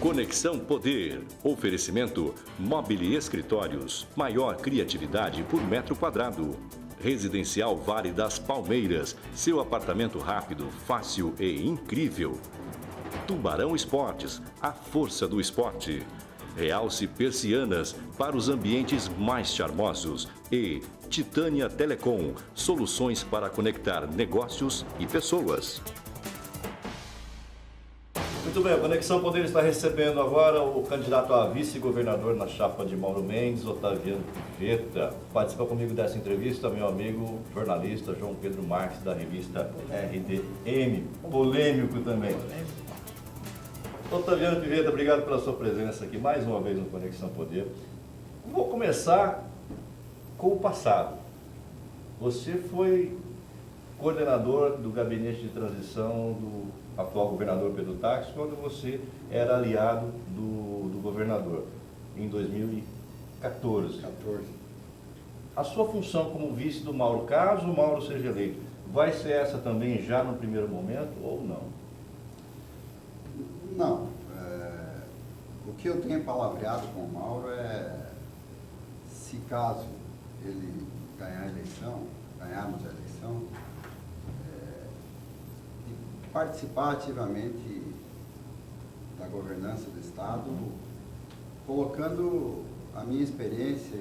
Conexão Poder. Oferecimento Mobile Escritórios. Maior criatividade por metro quadrado. Residencial Vale das Palmeiras. Seu apartamento rápido, fácil e incrível. Tubarão Esportes. A força do esporte. Realce Persianas para os ambientes mais charmosos. E Titânia Telecom. Soluções para conectar negócios e pessoas. Muito bem, a Conexão Poder está recebendo agora o candidato a vice-governador na chapa de Mauro Mendes, Otaviano Pivetta. Participa comigo dessa entrevista meu amigo jornalista João Pedro Marques, da revista RDM, polêmico também. Otaviano Pivetta, obrigado pela sua presença aqui mais uma vez no Conexão Poder. Vou começar com o passado. Você foi coordenador do gabinete de transição do atual governador Pedro Táxi, quando você era aliado do governador, em 2014. A sua função como vice do Mauro, caso o Mauro seja eleito, vai ser essa também já no primeiro momento ou não? Não. O que eu tenho palavreado com o Mauro se caso ele ganhar a eleição, ganharmos a eleição, participar ativamente da governança do Estado, colocando a minha experiência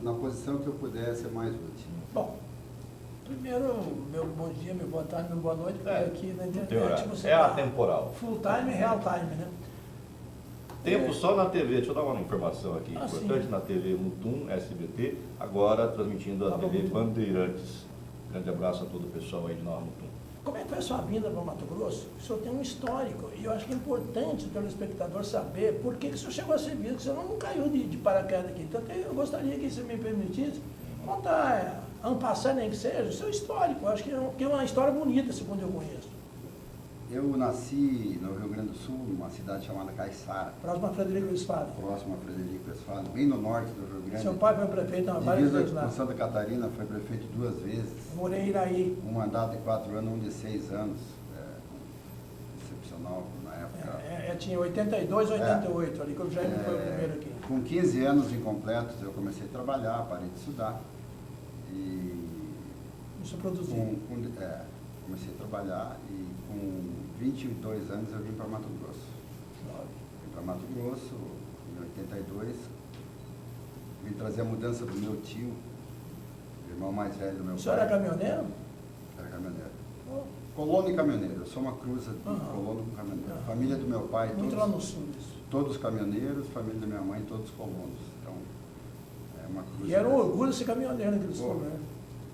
na posição que eu puder ser mais útil. Bom, primeiro, meu bom dia, meu boa tarde, meu boa noite, porque aqui na internet você é atemporal. Full time e real time, né? Tempo só na TV, deixa eu dar uma informação aqui, importante, sim. Na TV Mutum, SBT, agora transmitindo a TV Bandeirantes. Grande abraço a todo o pessoal aí de Nova Mutum. Como é que foi a sua vinda para Mato Grosso? O senhor tem um histórico, e eu acho que é importante o telespectador saber por que o senhor chegou a ser visto, que o senhor não caiu de paraquedas aqui. Então eu gostaria que você me permitisse contar, en passant, nem que seja, o seu histórico. Eu acho que é uma história bonita, segundo eu conheço. Eu nasci no Rio Grande do Sul, numa cidade chamada Caiçara. Próximo a Frederico Westphalen. Próximo a Frederico Westphalen, bem no norte do Rio Grande. Seu pai foi prefeito várias vezes lá. Com Santa Catarina, foi prefeito 2 vezes. Morei em Iraí. Um mandato de 4 anos, um de 6 anos. Excepcional na época. Tinha 82, 88, ali que o Jaime foi o primeiro aqui. Com 15 anos incompletos, eu comecei a trabalhar, parei de estudar. Isso produziu. Comecei a trabalhar e com 22 anos eu vim para Mato Grosso. Vim para Mato Grosso em 82, vim trazer a mudança do meu tio, o irmão mais velho do meu pai. O senhor era caminhoneiro? Era caminhoneiro. Colono e caminhoneiro, eu sou uma cruza de colono com caminhoneiro. Família do meu pai, muito lá no sul isso. Todos caminhoneiros, família da minha mãe, todos colonos. Então, é uma cruz. E era um orgulho ser caminhoneiro naquele sul, né?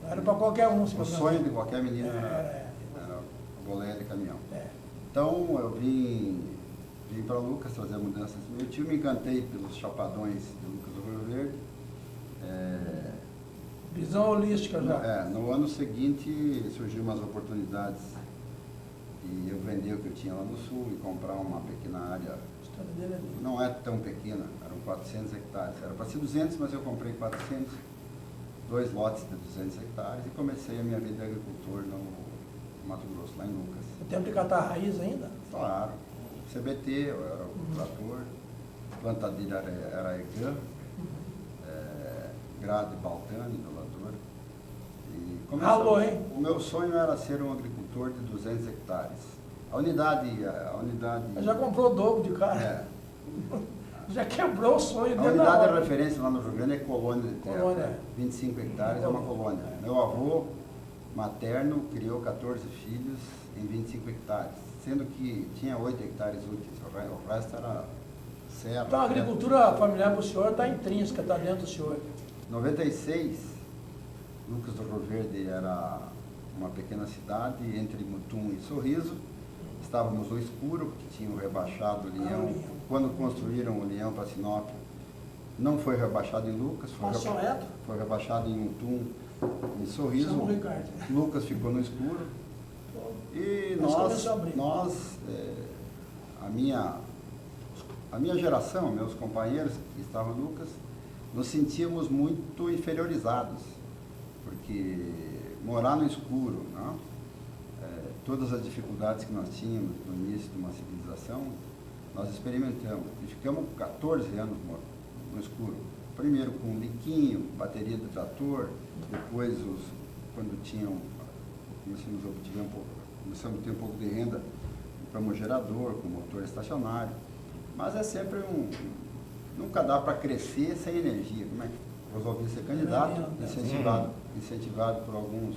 Não era para qualquer um. O sonho de qualquer menino era a boleia de caminhão. Então, eu vim para Lucas trazer mudanças do meu tio, me encantei pelos chapadões de Lucas do Rio Verde. Visão holística já. No ano seguinte surgiu umas oportunidades e eu vender o que eu tinha lá no sul e comprar uma pequena área. A história dele é linda. Não é tão pequena, eram 400 hectares. Era para ser 200, mas eu comprei 400, 2 lotes de 200 hectares e comecei a minha vida de agricultor no Mato Grosso, lá em Lucas. O tempo de catar a raiz ainda? Claro. CBT, eu era o trator, plantadeira era EGAN, grade Baltani, dolador. Ralou, hein? O meu sonho era ser um agricultor de 200 hectares. A unidade... Já comprou o dobro de cara. Já quebrou o sonho A dele. unidade de referência lá no Rio Grande é colônia de terra. Colônia. 25 hectares é uma colônia. Meu avô materno criou 14 filhos em 25 hectares, sendo que tinha 8 hectares úteis, o resto era serra. Então a agricultura familiar para o senhor está intrínseca, está dentro do senhor. Em 96, Lucas do Rio Verde era uma pequena cidade entre Mutum e Sorriso. Estávamos no escuro, porque tinham rebaixado o Leão. Quando construíram o Leão para Sinop, não foi rebaixado em Lucas, foi rebaixado em Mutum, em Sorriso. Lucas ficou no escuro. E a minha geração, meus companheiros que estavam em Lucas, nos sentíamos muito inferiorizados, porque morar no escuro, não? Todas as dificuldades que nós tínhamos no início de uma civilização, nós experimentamos e ficamos 14 anos no escuro. Primeiro com liquinho, bateria do trator, depois quando começamos a ter um pouco de renda, compramos gerador com motor estacionário. Mas é sempre nunca dá para crescer sem energia. Como é que resolvi ser candidato, incentivado por alguns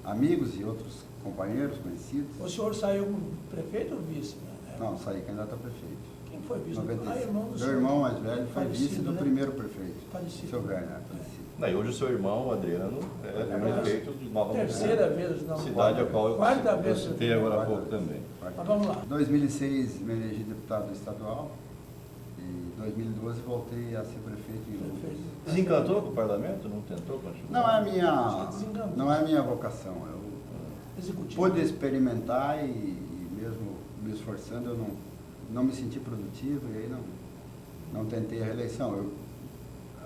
amigos e outros companheiros conhecidos. O senhor saiu como prefeito ou vice? Né? Não, saí candidato a prefeito. Quem foi vice? 96. Irmão do Meu senhor. irmão mais velho foi Falecido, vice do né? primeiro prefeito. Falecido. Seu Werner, falecido. Não, e hoje o seu irmão, Adriano, é prefeito de Nova Terceira Mutum, vez, não. cidade a qual Quarta eu vez. citei agora há pouco também. Mas vamos lá. Em 2006 me elegi deputado estadual e em 2012 voltei a ser prefeito em Lucas. Prefeito. Desencantou com o parlamento? Não tentou continuar? Não é a minha vocação. Eu Executivo. pude experimentar e mesmo me esforçando eu não me senti produtivo e aí não tentei a reeleição. Eu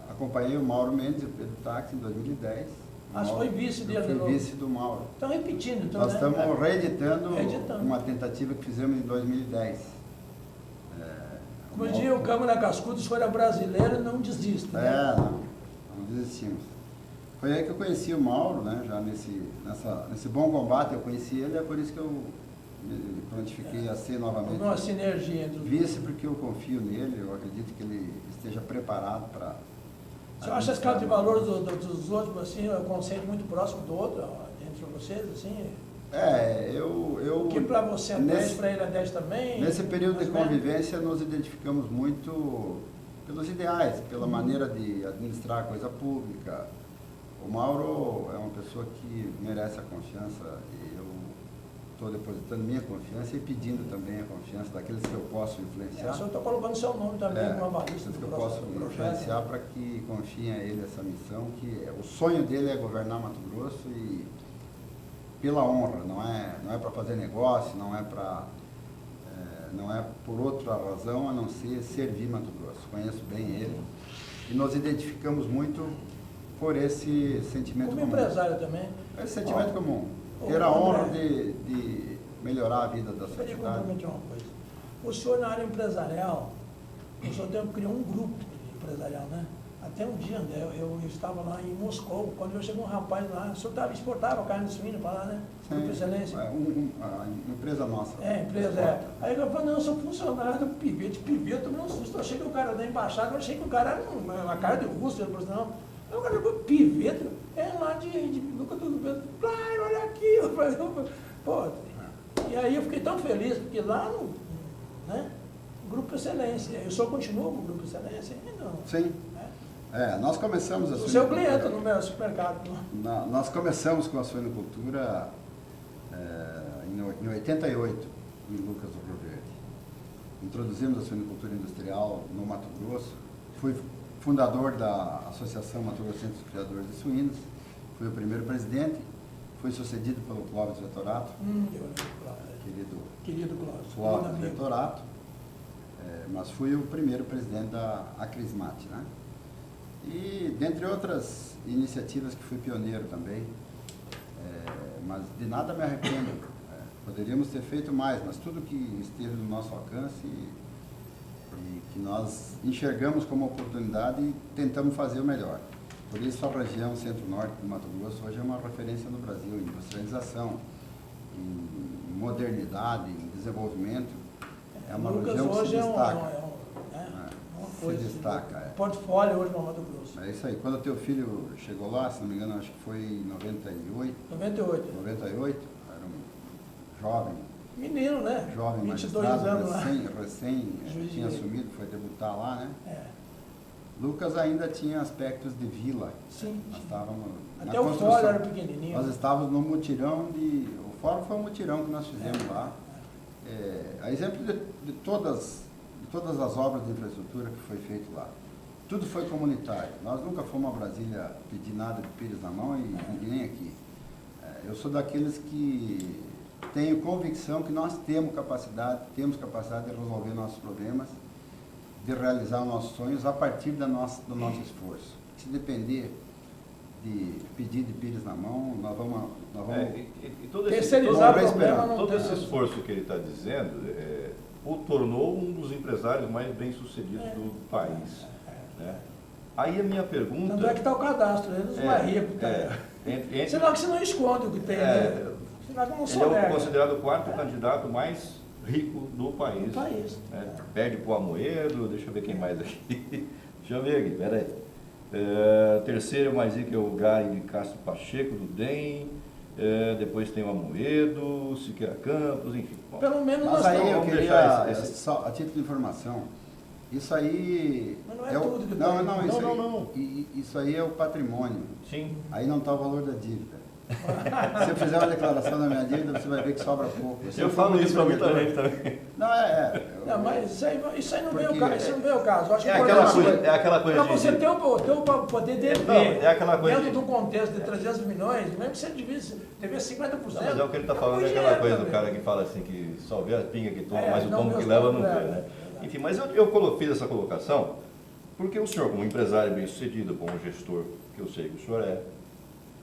acompanhei o Mauro Mendes e o Pedro Táxi em 2010. Ah, você foi vice dele de Eu novo? fui vice do Mauro. Estão repetindo, então, Nós né? estamos reeditando Reeditando. uma tentativa que fizemos em 2010. Como dizia o Câmara Cascudo, se for brasileiro, não desista. Né? Não desistimos. Foi aí que eu conheci o Mauro, né? Já nesse bom combate eu conheci ele, é por isso que eu me prontifiquei a ser novamente Uma sinergia entre os vice, porque eu confio nele, eu acredito que ele esteja preparado para... Você acha a escala de valores dos outros, assim, é um conceito muito próximo do outro, ó, entre vocês, assim? Eu... Que para você é 10, para ele é 10 também? Nesse período de mais ou menos? convivência, nos identificamos muito pelos ideais, pela maneira de administrar a coisa pública. O Mauro é uma pessoa que merece a confiança e eu estou depositando minha confiança e pedindo também a confiança daqueles que eu posso influenciar. O senhor está colocando seu nome também como avalista Aqueles do que eu posso influenciar para que confiem a ele essa missão, que o sonho dele é governar Mato Grosso e pela honra, não é para fazer negócio, não é por outra razão a não ser servir Mato Grosso. Conheço bem ele e nos identificamos muito por esse sentimento como comum. empresário também. Esse sentimento comum. Ó, Ter a honra André, de melhorar a vida da eu queria sociedade. comprometer uma coisa. O senhor, na área empresarial, o senhor criou um grupo empresarial, né? Até um dia, André, eu estava lá em Moscou, quando eu chegou um rapaz lá, o senhor exportava carne de suíno para lá, né? Grupo Excelência. A empresa nossa. Empresa. Aí eu falei, não, eu sou funcionário do Pivete, eu tomei um susto, eu achei que o cara da embaixada, eu achei que o cara era uma cara de russo, ele falou assim, não. Aí o cara falou, Pivete? É lá de Lucas do Pedro. Claro, olha aqui. Eu falei, pô. E aí eu fiquei tão feliz, porque lá no Grupo Excelência, eu só continuo com o Grupo Excelência ainda não. Sim. Nós começamos a O seu cliente no meu supermercado. Nós começamos com a suinocultura em 88, em Lucas do Rio Verde. Introduzimos a suinocultura industrial no Mato Grosso. Fui fundador da Associação Mato Grossense dos Criadores de Suínos. Fui o primeiro presidente. Fui sucedido pelo Clóvis Vettorato, Querido Clóvis. Clóvis Vettorato. Mas fui o primeiro presidente da Acrismate, né? E, dentre outras iniciativas que fui pioneiro também, mas de nada me arrependo. Poderíamos ter feito mais, mas tudo que esteve no nosso alcance e que nós enxergamos como oportunidade e tentamos fazer o melhor. Por isso a região centro-norte do Mato Grosso hoje é uma referência no Brasil em industrialização, em modernidade, em desenvolvimento. É uma região que se destaca. Se destaca. Portfólio hoje no Mato Grosso. É isso aí. Quando o teu filho chegou lá, se não me engano, acho que foi em 98. 98, era um jovem. Menino, né? Jovem 22 magistrado, anos lá. recém tinha assumido, foi debutar lá, né? Lucas ainda tinha aspectos de vila. Sim. Nós estávamos até o fórum era pequenininho. Nós estávamos no mutirão o fórum foi um mutirão que nós fizemos lá. A exemplo de todas as obras de infraestrutura que foi feito lá. Tudo foi comunitário. Nós nunca fomos a Brasília pedir nada de pires na mão e ninguém aqui. Eu sou daqueles que tenho convicção que nós temos capacidade de resolver nossos problemas, de realizar nossos sonhos a partir do nosso esforço. Se depender de pedir de pires na mão, nós vamos todo terceirizar o problema. todo esse esforço que ele está dizendo, tornou um dos empresários mais bem-sucedidos do país. Né? Aí a minha pergunta... Tanto é que está o cadastro, ele é mais rico. Senão que você não esconde o que tem, né? Senão que não ele é sonega. considerado o quarto candidato mais rico do país. Do país. Né? Perde para o Amoedo, deixa eu ver quem mais aqui. Deixa eu ver aqui, peraí. Terceiro mais rico é o Gai de Castro Pacheco, do DEM. Depois tem o Amoedo, Siqueira Campos, enfim. Bom, Pelo menos Mas nós aí eu estamos. queria, esse- só a título de informação, isso aí... Mas não é o- tudo que não, tem. não, isso Não, aí, não. Isso aí é o patrimônio. Sim. Aí não está o valor da dívida. Se eu fizer uma declaração da minha dívida, você vai ver que sobra pouco. Eu falo isso para mim também. Não, Não, mas isso aí não veio o Porque- caso. Isso não veio o caso. Eu acho que É aquela coisa para você de... ter o poder dever, Não, é aquela coisa dentro de- de um contexto de 300 milhões, mesmo que você dever 50%. Não, mas é o que ele está falando, é muito aquela dinheiro coisa do também. cara que fala assim, que só vê a pinga que toma, mas o não tombo vê que os leva tombos não que vê, leva, né? é verdade. Enfim, mas fiz essa colocação porque o senhor, como empresário bem-sucedido, como gestor, que eu sei que o senhor é,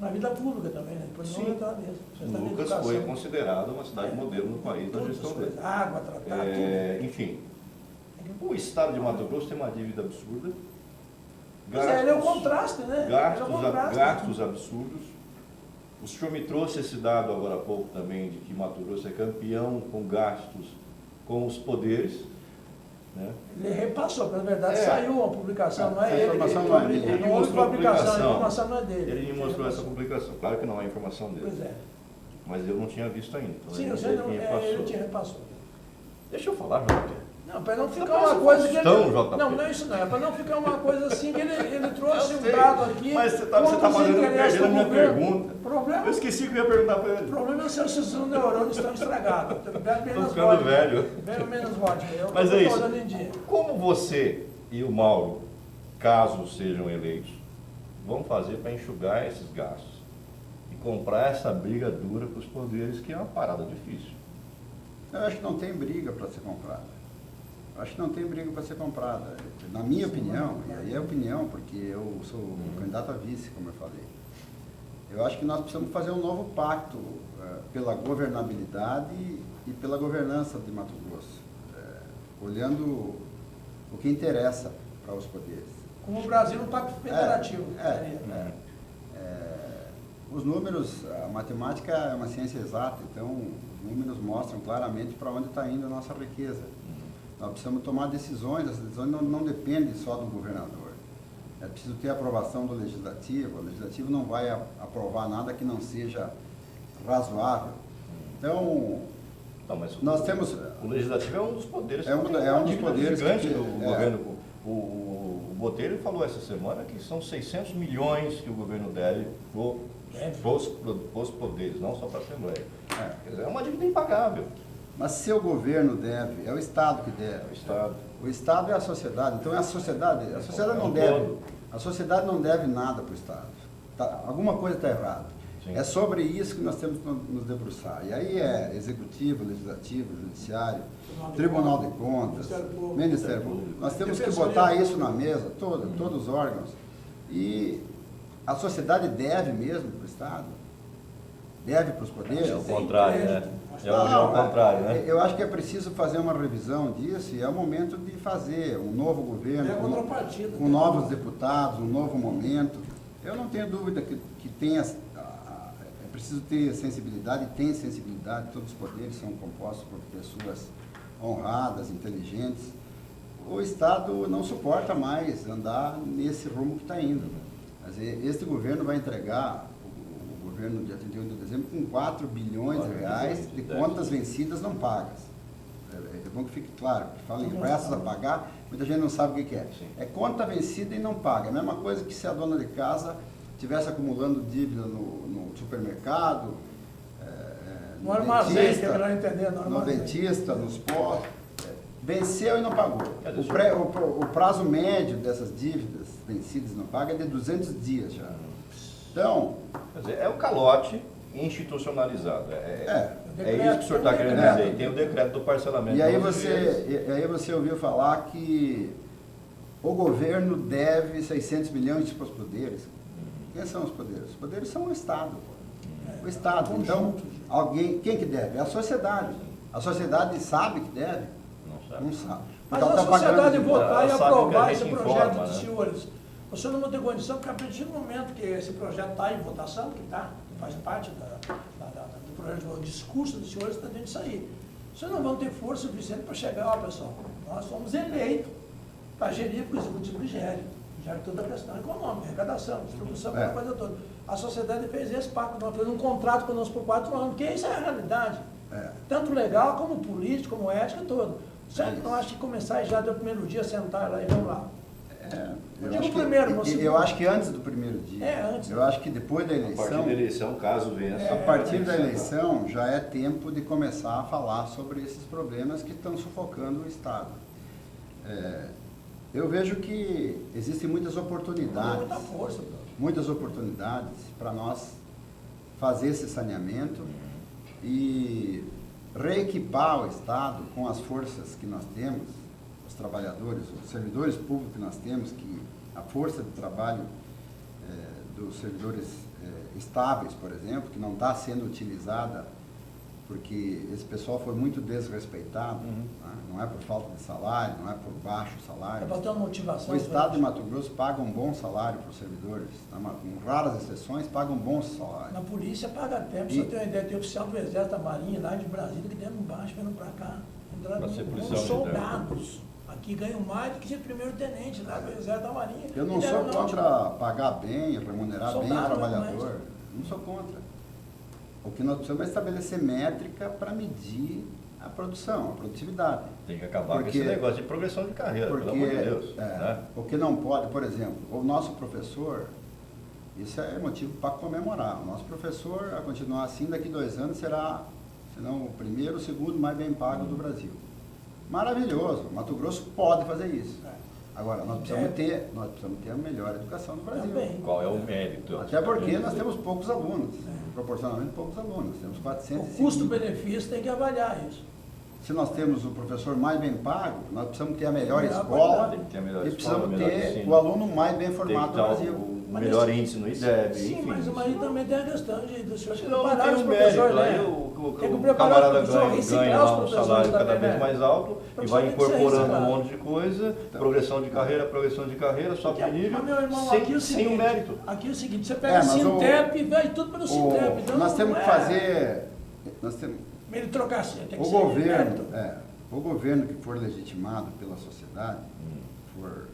Na vida pública também, né? Depois Sim. não entrar nisso. Você está na Lucas educação. foi considerado uma cidade modelo no país da Todas gestão as dele. coisas, água, tratar, Enfim, o estado de Mato Grosso tem uma dívida absurda. Pois é, ele é o contraste, né? Ele é o contraste. Gastos absurdos. O senhor me trouxe esse dado agora há pouco também, de que Mato Grosso é campeão com gastos com os poderes. Né? Ele repassou, na verdade É. saiu uma publicação, não é A ele. informação não é minha. Ele Ele não houve mostrou a publicação, a publicação. informação não é dele. Ele me mostrou essa publicação. Claro que não é informação dele. Pois é. Mas eu não tinha visto ainda. Então Sim, eu não você sei não, quem ele passou. te repassou. Deixa eu falar, JP. Não, para não ficar parece uma coisa que Faustão, ele... JP. Não, não é isso não. É para não ficar uma coisa assim que ele trouxe Eu um sei, prato aqui. mas você tá com os fazendo interesses perder a do minha governo. pergunta. O problema, Eu esqueci que eu ia perguntar para o ele. problema é se os neurônios estão estragados. Bebe menos ficando vodka. velho. Bebe menos vodka. Eu Mas estou é isso. olhando em dia. Como você e o Mauro, caso sejam eleitos, vão fazer para enxugar esses gastos e comprar essa briga dura com os poderes, que é uma parada difícil? Eu acho que não tem briga para ser comprada. Eu acho que não tem briga para ser comprada. Na minha opinião, e aí é opinião, porque eu sou candidato a vice, como eu falei, eu acho que nós precisamos fazer um novo pacto pela governabilidade e pela governança de Mato Grosso, olhando o que interessa para os poderes. Como o Brasil, um pacto federativo. Os números, a matemática é uma ciência exata, então os números mostram claramente para onde está indo a nossa riqueza. Nós precisamos tomar decisões, essas decisões não dependem só do governador. É preciso ter a aprovação do legislativo, o legislativo não vai aprovar nada que não seja razoável. Então, Não, mas nós temos... o legislativo é um dos poderes. É um que dos tem uma dívida poderes gigante que- do governo. O Botelho falou essa semana que são 600 milhões que o governo deve para os poderes, não só para a Assembleia. Quer dizer, é uma dívida impagável. Mas se o governo deve, é o Estado que deve. O Estado. O Estado é a sociedade. Então a sociedade não um deve. todo. A sociedade não deve nada para o Estado. Alguma coisa está errada. Sim. É sobre isso que nós temos que nos debruçar. E aí é executivo, legislativo, judiciário, Tribunal de Contas, Ministério Público. Nós temos que Defensoria botar Pública. isso na mesa, todos os órgãos. E a sociedade deve mesmo para o Estado? Deve para os poderes? É o contrário, né? É o contrário, né? Eu acho que é preciso fazer uma revisão disso e é o momento de fazer um novo governo, É a contrapartida. com novos deputados, um novo momento. Eu não tenho dúvida que tenha, é preciso ter sensibilidade, e tem sensibilidade, todos os poderes são compostos por pessoas honradas, inteligentes. O Estado não suporta mais andar nesse rumo que está indo. Quer dizer, este governo vai entregar, o governo dia 31 de dezembro, com 4 bilhões de reais de contas vencidas não pagas. É bom que fique claro, que falam em prestes a pagar, muita gente não sabe o que é. Sim. É conta vencida e não paga. É a mesma coisa que se a dona de casa estivesse acumulando dívida no supermercado, No armazém, que é dentista, melhor entender, no no armazém. dentista, nos postos. Venceu e não pagou. Quer dizer, O prazo médio dessas dívidas vencidas e não pagas é de 200 dias já. Então, Quer dizer, é o calote institucionalizado. É isso que o senhor está querendo decreto. dizer. E tem o decreto do parcelamento. e aí de 12 vezes. você ouviu falar que o governo deve 600 milhões para os poderes. Quem são os poderes? Os poderes são o Estado. O Estado. Então, quem que deve? É a sociedade. A sociedade sabe que deve. Não sabe. Mas Porque a ela tá sociedade pagando de votar e Ela sabe aprovar que a esse gente projeto informa, dos né? senhores, você não vai ter condição, porque a partir do momento que esse projeto está em votação, que está, faz parte do projeto, do discurso dos senhores, está dentro disso aí. Vocês não vão ter força suficiente para chegar, ó, pessoal, nós fomos eleitos para gerir, porque o executivo gere toda a questão econômica, arrecadação, distribuição, aquela coisa toda. A sociedade fez esse pacto, nós fez um contrato conosco por 4 anos, porque isso é a realidade. Tanto legal como político, como ética, todo. Certo? Não acho que começar já do primeiro dia, sentar lá e vamos lá. Eu acho que antes do primeiro dia. Antes. Eu acho que depois da A partir eleição. da eleição, caso vença. A partir da eleição já é tempo de começar a falar sobre esses problemas que estão sufocando o Estado. Eu vejo que existem muitas oportunidades. Muita força, doutor. Muitas oportunidades para nós fazer esse saneamento e reequipar o Estado com as forças que nós temos, os trabalhadores, os servidores públicos que nós temos, que a força de trabalho dos servidores estáveis, por exemplo, que não está sendo utilizada porque esse pessoal foi muito desrespeitado, né? Não é por falta de salário, não é por baixo salário. É para ter uma motivação. O Estado de Mato Grosso paga um bom salário para os servidores, com raras exceções, paga um bom salário. Na polícia paga tempo, você tem uma ideia, tem oficial do Exército da Marinha lá de Brasília que dentro baixo, vindo para cá. Pra ser policial Como militar. soldados. Aqui ganham mais do que ser primeiro-tenente lá do Exército da Marinha. Eu não sou contra pagar bem, remunerar bem o Soldado, trabalhador. Não sou contra. O que nós precisamos é estabelecer métrica para medir a produção, a produtividade. Tem que acabar com esse negócio de progressão de carreira, pelo amor de Deus. Né? O que não pode, por exemplo, o nosso professor, isso é motivo para comemorar. O nosso professor, a continuar assim, daqui 2 anos será, se não o primeiro, o segundo mais bem pago do Brasil. Maravilhoso. Mato Grosso pode fazer isso. Agora, nós precisamos ter a melhor educação do Brasil. Também. Qual é o mérito? Até porque nós temos poucos alunos, proporcionalmente poucos alunos. Temos 400. O custo-benefício tem que avaliar isso. Se nós temos o professor mais bem pago, nós precisamos ter a melhor Melhor escola qualidade. Tem que ter a melhor e escola, precisamos melhor ter ensino. o aluno mais bem Tem que formado do dar Brasil. o Mas melhor esse- índice no IDEB, Sim, enfim. mas aí também tem a questão do senhor Senão não preparar tem os um mérito, professores, aí né? o Tem que preparar camarada os professores, ganha reciclar os lá um professores salário cada também, vez né? mais alto e Professor vai tem que ser incorporando um reciclado. monte de coisa, progressão de carreira, sobe de nível, Mas, meu irmão, aqui é o sem seguinte, o mérito. aqui é o seguinte, você pega mas Sintep e vai tudo pelo Sintep. Então Nós não temos que é fazer. Nós temos, meritocracia, tem que o ser governo, mérito. o governo que for legitimado pela sociedade, for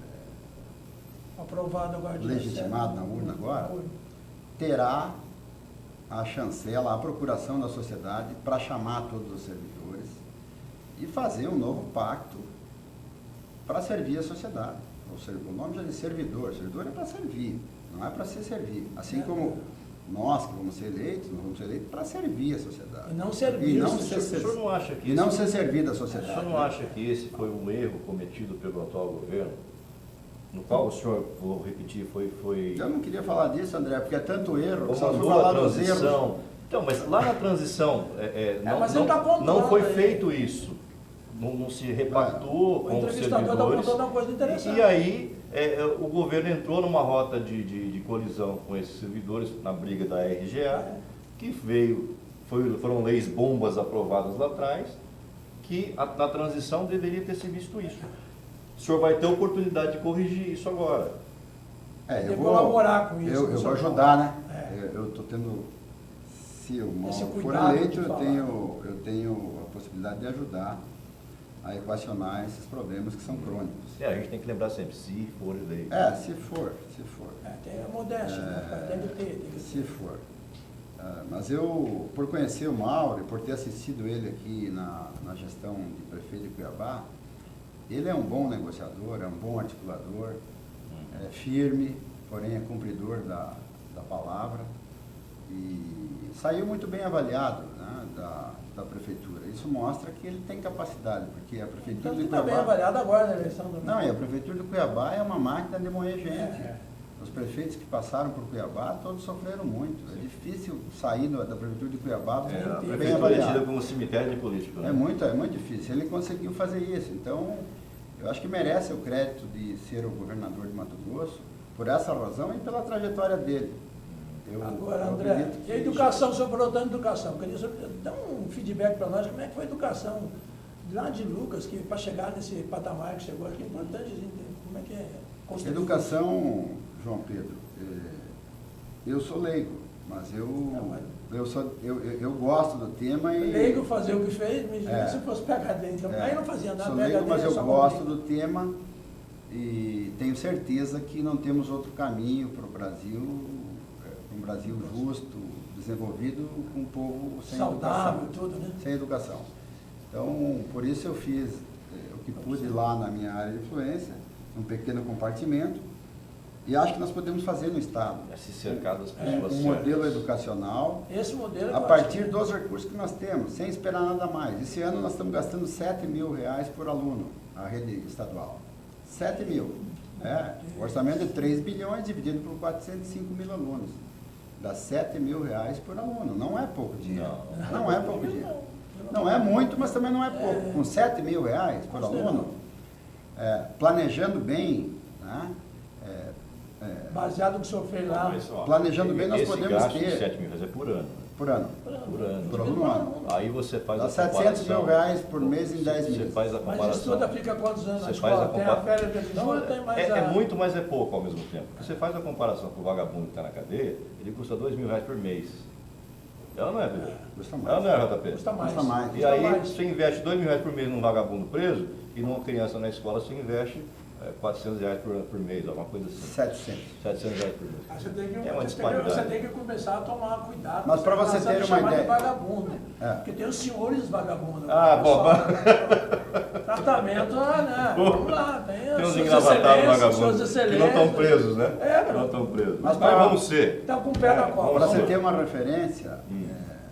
Aprovado agora. dia legitimado 7. na urna agora, terá a chancela, a procuração da sociedade para chamar todos os servidores e fazer um novo pacto para servir a sociedade. O nome já diz servidor é para servir, não é para se servir. Assim como nós que vamos ser eleitos, nós vamos ser eleitos para servir a sociedade. E não servir E não o ser, O senhor não acha que e não esse- ser servido à O senhor sociedade. não acha que esse foi um erro cometido pelo atual governo? No qual o senhor, vou repetir, foi Eu não queria falar disso, André, porque é tanto erro. que se nós for comandou a falar dos erros, transição. Então, mas lá na transição, mas ele tá apontando não foi aí. feito isso. Não se repactou O com os entrevistador está servidores. apontando uma coisa interessante. E aí, o governo entrou numa rota de colisão com esses servidores na briga da RGA, que foram leis bombas aprovadas lá atrás, que na transição deveria ter se visto isso. O senhor vai ter a oportunidade de corrigir isso agora. Tem eu que vou colaborar com isso, Eu com vou São ajudar, né? É. Eu estou tendo, se eu Esse for cuidado eleito, de eu falar. tenho a possibilidade de ajudar a equacionar esses problemas que são crônicos. A gente tem que lembrar sempre, se for eleito. Se for. Tem a modéstia, né? Tem que ter. Tem que Se for. Mas eu, por conhecer o Mauro e por ter assistido ele aqui na gestão de prefeito de Cuiabá, ele é um bom negociador, é um bom articulador, é firme, porém é cumpridor da palavra e saiu muito bem avaliado, né, da prefeitura. Isso mostra que ele tem capacidade, porque a prefeitura Então, de está bem Cuiabá... avaliado agora na eleição também. Não, e a prefeitura de Cuiabá é uma máquina de moer gente. É. Os prefeitos que passaram por Cuiabá, todos sofreram muito. É difícil sair da prefeitura de Cuiabá A bem prefeitura é avaliado. tida como cemitério de político. Né? É muito difícil. Ele conseguiu fazer isso. Então, eu acho que merece o crédito de ser o governador de Mato Grosso por essa razão e pela trajetória dele. Agora, eu André, acredito e a educação, o senhor falou tanto de educação. Eu queria dar um feedback para nós, como é que foi a educação lá de Lucas, que para chegar nesse patamar que chegou aqui, é importante a gente entender como é que é construir. Educação, João Pedro, eu sou leigo, mas eu gosto do tema e... Leigo fazer o que fez, me se fosse PhD, então aí não fazia nada. Sou leigo, mas eu gosto do tema e tenho certeza que não temos outro caminho para o Brasil, um Brasil justo, desenvolvido, com um povo sem saudável, educação. tudo, né? Sem educação. Então, por isso eu fiz o que pude lá na minha área de influência, um pequeno compartimento, e acho que nós podemos fazer no Estado. É se cercar das pessoas Um modelo educacional, Esse modelo é a partir dos recursos que nós temos, sem esperar nada mais. Esse ano nós estamos gastando R$7.000 por aluno, a rede estadual. 7 mil. O orçamento é 3 bilhões dividido por 405 mil alunos. Dá R$7.000 por aluno. Não é pouco dinheiro. Não é pouco dinheiro. Não é muito, mas também não é pouco. Com R$7.000 por aluno, planejando bem, né? baseado no que o senhor fez lá. Mas, ó, Planejando bem, nós esse podemos gasto ter- de 7 mil reais é por ano. Por ano. Por ano. Por aluno ano. Aí você faz Dá a R$700 comparação. mil por mês em 10 Você meses. faz a Mas comparação. estuda, fica quantos anos na Você faz escola? a Tem a comparação. férias de estudo, tem mais É muito, mas é pouco ao mesmo tempo. Porque você faz a comparação com o vagabundo que está na cadeia, ele custa R$2.000 por mês. Ela não é, Pedro? Custa mais. Ela não é, JP? Custa mais. Custa mais. E Custa aí mais. você investe R$2.000 por mês num vagabundo preso e numa criança na escola você investe R$400 por mês, alguma coisa assim. 700. R$700 por mês. Aí É uma disparidade. você tem que começar a tomar cuidado. Mas pra você ter uma chamar de ideia- vagabundo. É. Porque tem os senhores vagabundos. Ah, bom. Tratamento, né? Vamos lá. Tem uns suas engravatados excelências, suas vagabundos que não estão excelências. presos, né? É, Não estão presos. Mas Mas pra- vamos ser. Estão com o pé na cola. Para você Vamos ter ver. uma referência,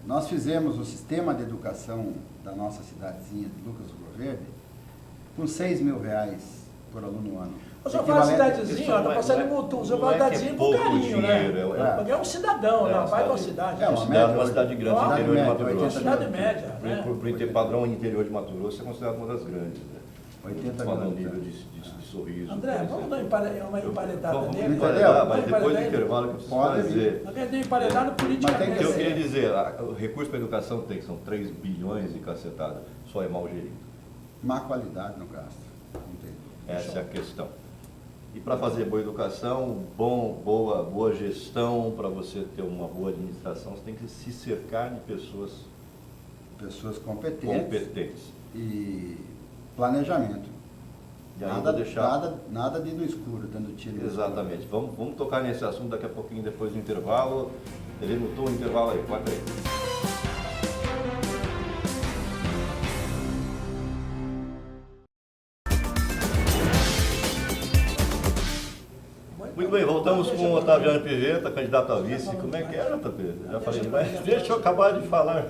nós fizemos o sistema de educação da nossa cidadezinha de Lucas do Rio Verde com R$6.000 por aluno ano. O senhor fala Equivalente- cidadezinha, ó, tá passando em Mutum. O senhor não fala é que é cidadezinha com pouco carinho, né? dinheiro, Porque é um cidadão, né? uma Pai da cidade- cidade. É uma Uma cidade grande do Cidade interior de média, Mato 80 Grosso. Cidade média, né? Por padrão interior de Mato Grosso é considerado uma das grandes. Né? 80 Falando mil nível de sorriso. André, por vamos dar exemplo. uma emparedada Vamos nele. emparedar, mas Vamos depois do emparedar ele. intervalo que eu preciso Pode fazer. Nós queremos emparedado Mas tem politicamente. que Eu ser. queria dizer, o recurso para a educação tem, que são 3 bilhões e cacetada, só é mal gerido. Má qualidade no gasto. Não tem. Essa é a questão. E para fazer boa educação, boa gestão, para você ter uma boa administração, você tem que se cercar de pessoas Pessoas competentes competentes. e planejamento. E aí eu vou deixar... Nada de ir no escuro, dando tiro no escuro. Exatamente. Vamos tocar nesse assunto daqui a pouquinho, depois do intervalo. Ele notou o intervalo aí, corta aí. Muito bem, voltamos com o Otaviano Piveta, candidato a vice. Como é que é, JP? Já falei demais. Deixa eu acabar de falar,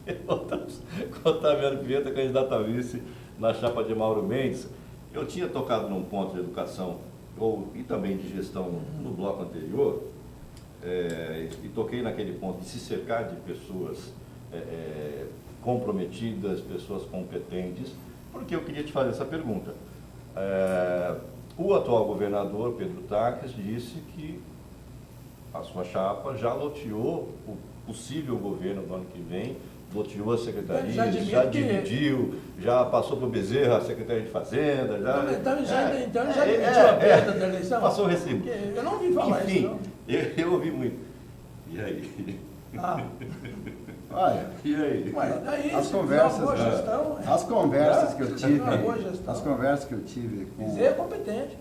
JP. Voltamos com o Otaviano Piveta, candidato a vice na chapa de Mauro Mendes. Eu tinha tocado num ponto de educação e também de gestão no bloco anterior, e toquei naquele ponto de se cercar de pessoas comprometidas, pessoas competentes, porque eu queria te fazer essa pergunta. O atual governador, Pedro Taques, disse que a sua chapa já loteou o possível governo do ano que vem, loteou a secretaria, Já já admito que- dividiu, já passou para o Bezerra a Secretaria de Fazenda. Então já admitiu a perda da eleição? Passou o recibo. Porque eu não ouvi falar Enfim, isso, não. eu ouvi muito. E aí? Ah, Olha, E aí? ué, daí, as se conversas, fizer uma boa gestão, as conversas que eu tive, Uma boa gestão. as conversas que eu tive com dizer é competente.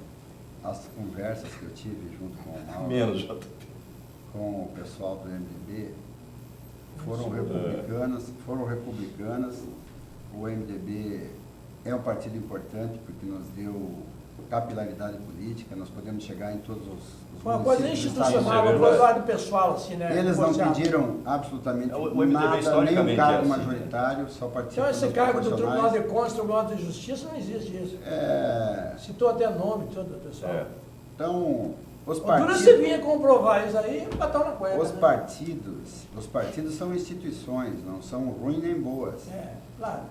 as conversas que eu tive junto com o Mauro, Menos, JP. com o pessoal do MDB, foram republicanas. O MDB é um partido importante porque nos deu capilaridade política, nós podemos chegar em todos os Uma coisa municípios do estado do institucional, Rio uma Grande do Sul. coisa lá do pessoal, assim, né? Eles não negociado. pediram absolutamente O MDB nada, nem historicamente um cargo é assim, majoritário, só participam Então esse dos cargo do proporcionais. Tribunal de Contas, Tribunal de Justiça, não existe isso. Citou até nome todo, pessoal. Então, os O duro partidos... você vinha comprovar isso aí e botar na cueca. Os né? partidos são instituições, não são ruins nem boas. Claro.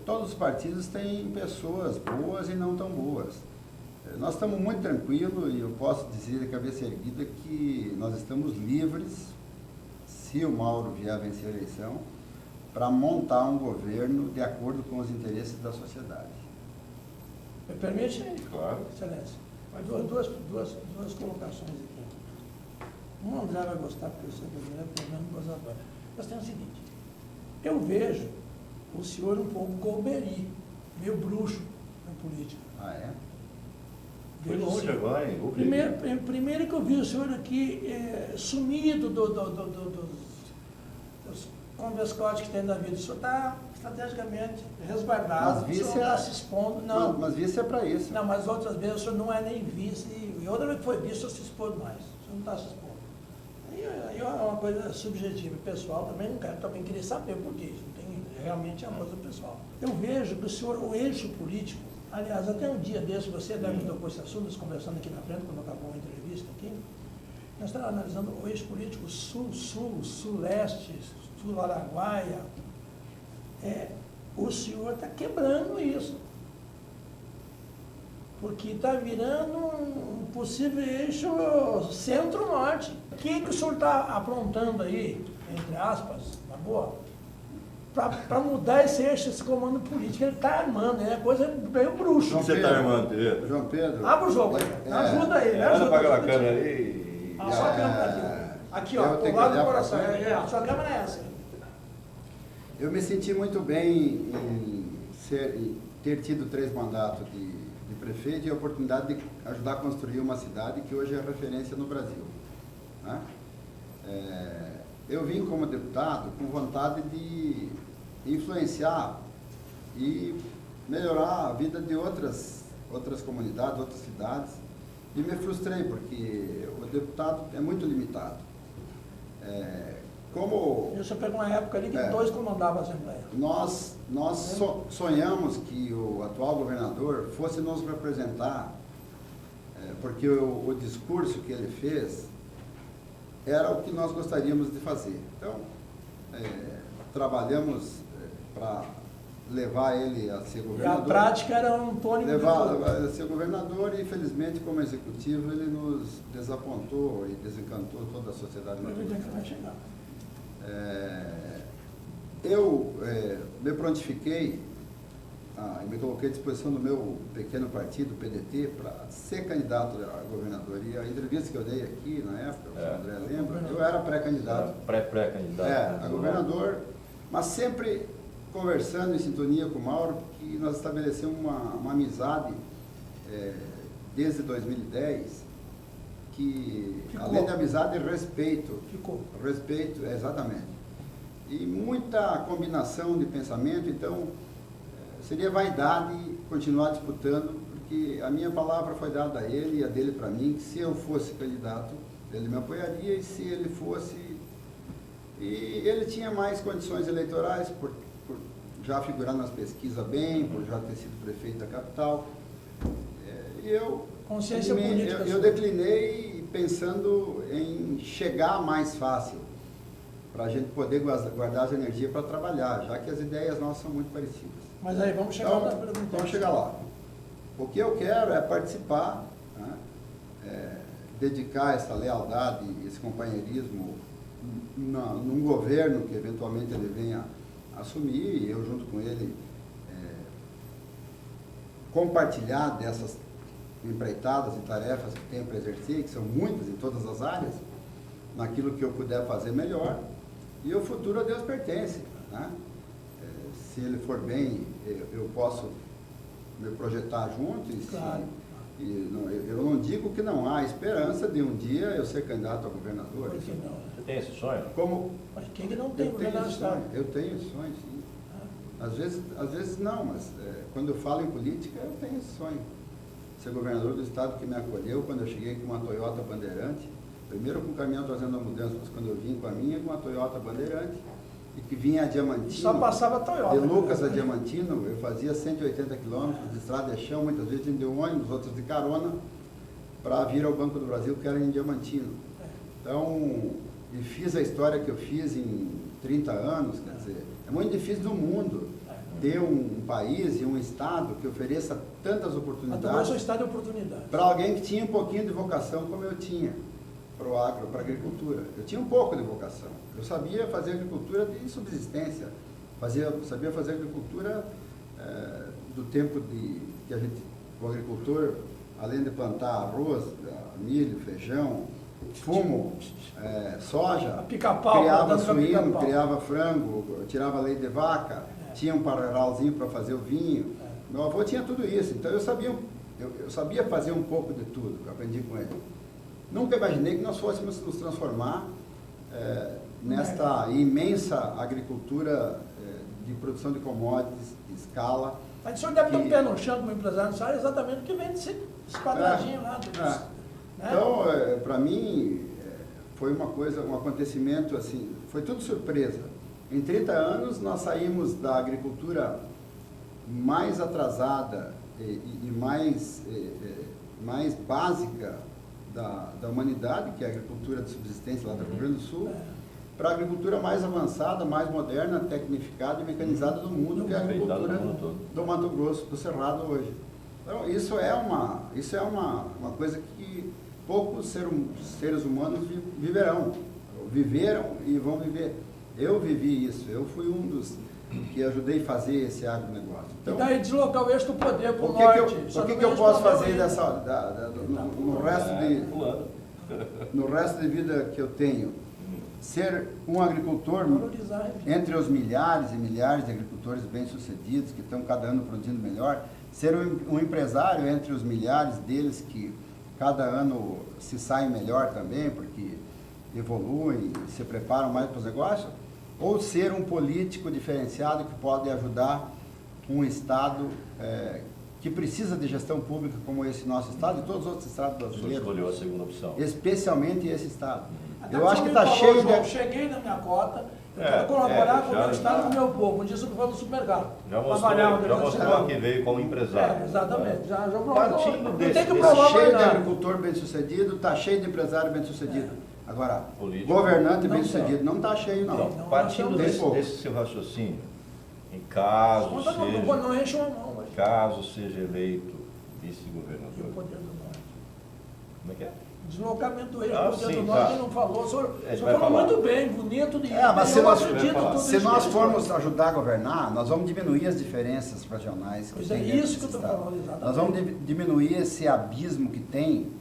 Todos os partidos têm pessoas boas e não tão boas. Nós estamos muito tranquilos e eu posso dizer de cabeça erguida que nós estamos livres, se o Mauro vier a vencer a eleição, para montar um governo de acordo com os interesses da sociedade. Me permite, Claro. Excelência? Mas duas colocações aqui. O André vai gostar, porque eu sei que o André é mesmo gozador. Mas tem o seguinte, eu vejo o senhor um pouco golbery, meio bruxo na política. Ah, é? Foi Vejo longe assim. agora, hein? Primeiro que eu vi o senhor aqui sumido dos converscotes que tem da vida. O senhor está estrategicamente resguardado. Mas O senhor está se expondo. Não, Mas vice é para isso. não, mas outras vezes o senhor não é nem vice. E outra vez que foi vice, o senhor se expôs mais. O senhor não está se expondo. Aí é uma coisa subjetiva, pessoal. Também queria saber por quê. Isso não tem realmente a coisa pessoal. Eu vejo que o senhor, o eixo político, aliás, até um dia desse, você deve tocou esse assunto, nós conversando aqui na frente, quando acabou a entrevista aqui, nós estávamos analisando o eixo político sul-sul, sul-leste, sul-araguaia. O senhor está quebrando isso. Porque está virando um possível eixo centro-norte. O que o senhor está aprontando aí, entre aspas, na boa, para mudar esse eixo, esse comando político? Ele está armando, é coisa meio bruxo. O que você está armando, Pedro? João Pedro. Abre o jogo aí, ajuda aí, né? Anda para aquela câmera aí. A sua câmera aqui, ó, Eu tenho o que lado do olhar pra coração. câmera? A sua câmera é essa. Eu me senti muito bem em ter tido 3 mandatos de prefeito e a oportunidade de ajudar a construir uma cidade que hoje é referência no Brasil, né? Eu vim como deputado com vontade de influenciar e melhorar a vida de outras comunidades, outras cidades, e me frustrei porque o deputado é muito limitado. O senhor pegou uma época ali que 2 comandavam a Assembleia. Nós sonhamos que o atual governador fosse nos representar, porque o discurso que ele fez era o que nós gostaríamos de fazer. Então, trabalhamos para levar ele a ser E governador. a prática era um tônico Levar de a ser governador e, infelizmente, como executivo, ele nos desapontou e desencantou toda a sociedade. tudo. Vai chegar. Eu me prontifiquei e me coloquei à disposição do meu pequeno partido, PDT, para ser candidato a governador. E a entrevista que eu dei aqui, na época, o André lembra, eu era pré-candidato. Pré-candidato. A governador, mas sempre conversando em sintonia com o Mauro, porque nós estabelecemos uma amizade desde 2010, que Ficou. além de amizade, respeito. Ficou. Respeito, exatamente. E muita combinação de pensamento, então seria vaidade continuar disputando, porque a minha palavra foi dada a ele e a dele para mim, que se eu fosse candidato, ele me apoiaria, e se ele fosse... E ele tinha mais condições eleitorais, por já figurar nas pesquisas bem, por já ter sido prefeito da capital. E eu... Consciência política. Eu declinei pensando em chegar mais fácil, para a gente poder guardar as energias para trabalhar, já que as ideias nossas são muito parecidas. Mas aí, vamos chegar lá. Vamos chegar lá. O que eu quero é participar, né, dedicar essa lealdade, esse companheirismo num governo que eventualmente ele venha assumir, e eu junto com ele compartilhar dessas empreitadas e tarefas que tenho para exercer, que são muitas em todas as áreas, naquilo que eu puder fazer melhor, e o futuro a Deus pertence, né? Se ele for bem, eu posso me projetar junto, Claro. Eu não digo que não há esperança de um dia eu ser candidato a governador. Por que não? Você tem esse sonho? Como Mas quem que não tem eu tenho governador do esse Estado? sonho, eu tenho esse sonho, sim. Às vezes não, mas quando eu falo em política, eu tenho esse sonho. Ser governador do estado que me acolheu quando eu cheguei com uma Toyota Bandeirante, primeiro com o caminhão trazendo a mudança, mas quando eu vim com a minha, com uma Toyota Bandeirante, e que vinha a Diamantino. Só passava a Toyota. De Lucas a Diamantino, eu fazia 180 quilômetros de estrada de chão, muitas vezes de ônibus, outras de carona, para vir ao Banco do Brasil, que era em Diamantino. Então, e fiz a história que eu fiz em 30 anos, quer dizer, é muito difícil do mundo ter um país e um estado que ofereça tantas Mas também oportunidades sou estado de oportunidade. para alguém que tinha um pouquinho de vocação como eu tinha, para o agro, para a agricultura. Eu tinha um pouco de vocação. Eu sabia fazer agricultura de subsistência, Sabia fazer agricultura do tempo que o agricultor, além de plantar arroz, milho, feijão, fumo, soja, Pica-pau, criava dando pra suíno, pica-pau. criava frango, tirava leite de vaca, tinha um parralzinho para fazer o vinho. Meu avô tinha tudo isso, então eu sabia fazer um pouco de tudo, que eu aprendi com ele. Nunca imaginei que nós fôssemos nos transformar nesta imensa agricultura de produção de commodities, de escala. Mas o senhor deve ter um pé no chão como empresário, sabe exatamente porque vem desse quadradinho lá. Né? Então, para mim, foi um acontecimento assim, foi tudo surpresa. Em 30 anos, nós saímos da agricultura mais atrasada e mais básica da humanidade, que é a agricultura de subsistência lá do Rio Grande do Sul, para a agricultura mais avançada, mais moderna, tecnificada e mecanizada do mundo, que é a agricultura do Mato Grosso, do Cerrado hoje. Então, isso é uma coisa que poucos seres humanos viveram e vão viver. Eu vivi isso, eu fui um dos que ajudei a fazer esse agronegócio. Então, e daí deslocar o eixo do poder para o o norte. que eu posso fazer no resto de vida que eu tenho? Ser um agricultor entre os milhares e milhares de agricultores bem-sucedidos que estão cada ano produzindo melhor, ser um empresário entre os milhares deles que cada ano se saem melhor também, porque evoluem, se preparam mais para os negócios, ou ser um político diferenciado que pode ajudar um Estado que precisa de gestão pública como esse nosso Estado e todos os outros Estados brasileiros. Você escolheu a segunda opção. Especialmente esse Estado. Até Eu acho que está falou, cheio João, de... Cheguei na minha cota, eu quero colaborar com o meu Estado e com o meu povo. Um dia eu fui no supermercado. Já mostrou que veio como empresário. Exatamente. Já Partindo não desse- tem que desse Está provar cheio mais de nada. agricultor bem-sucedido, está cheio de empresário bem-sucedido. Agora, Político. governante Não bem-sucedido não está cheio, não. Então, partindo tem pouco. desse seu raciocínio, em caso Não enche uma mão. Mas... caso seja eleito E o vice-governador, poder do norte. como é que é? Deslocamento do eixo Ah, do poder sim, do norte, tá. ele não falou. O senhor Ele falou vai falar. muito bem, bonito. Mas eu se acredito tudo se isso nós que formos ajudar a governar, nós vamos diminuir as diferenças regionais que Pois é tem dentro isso que desse eu tô estado. falando, exatamente. Nós vamos diminuir esse abismo que tem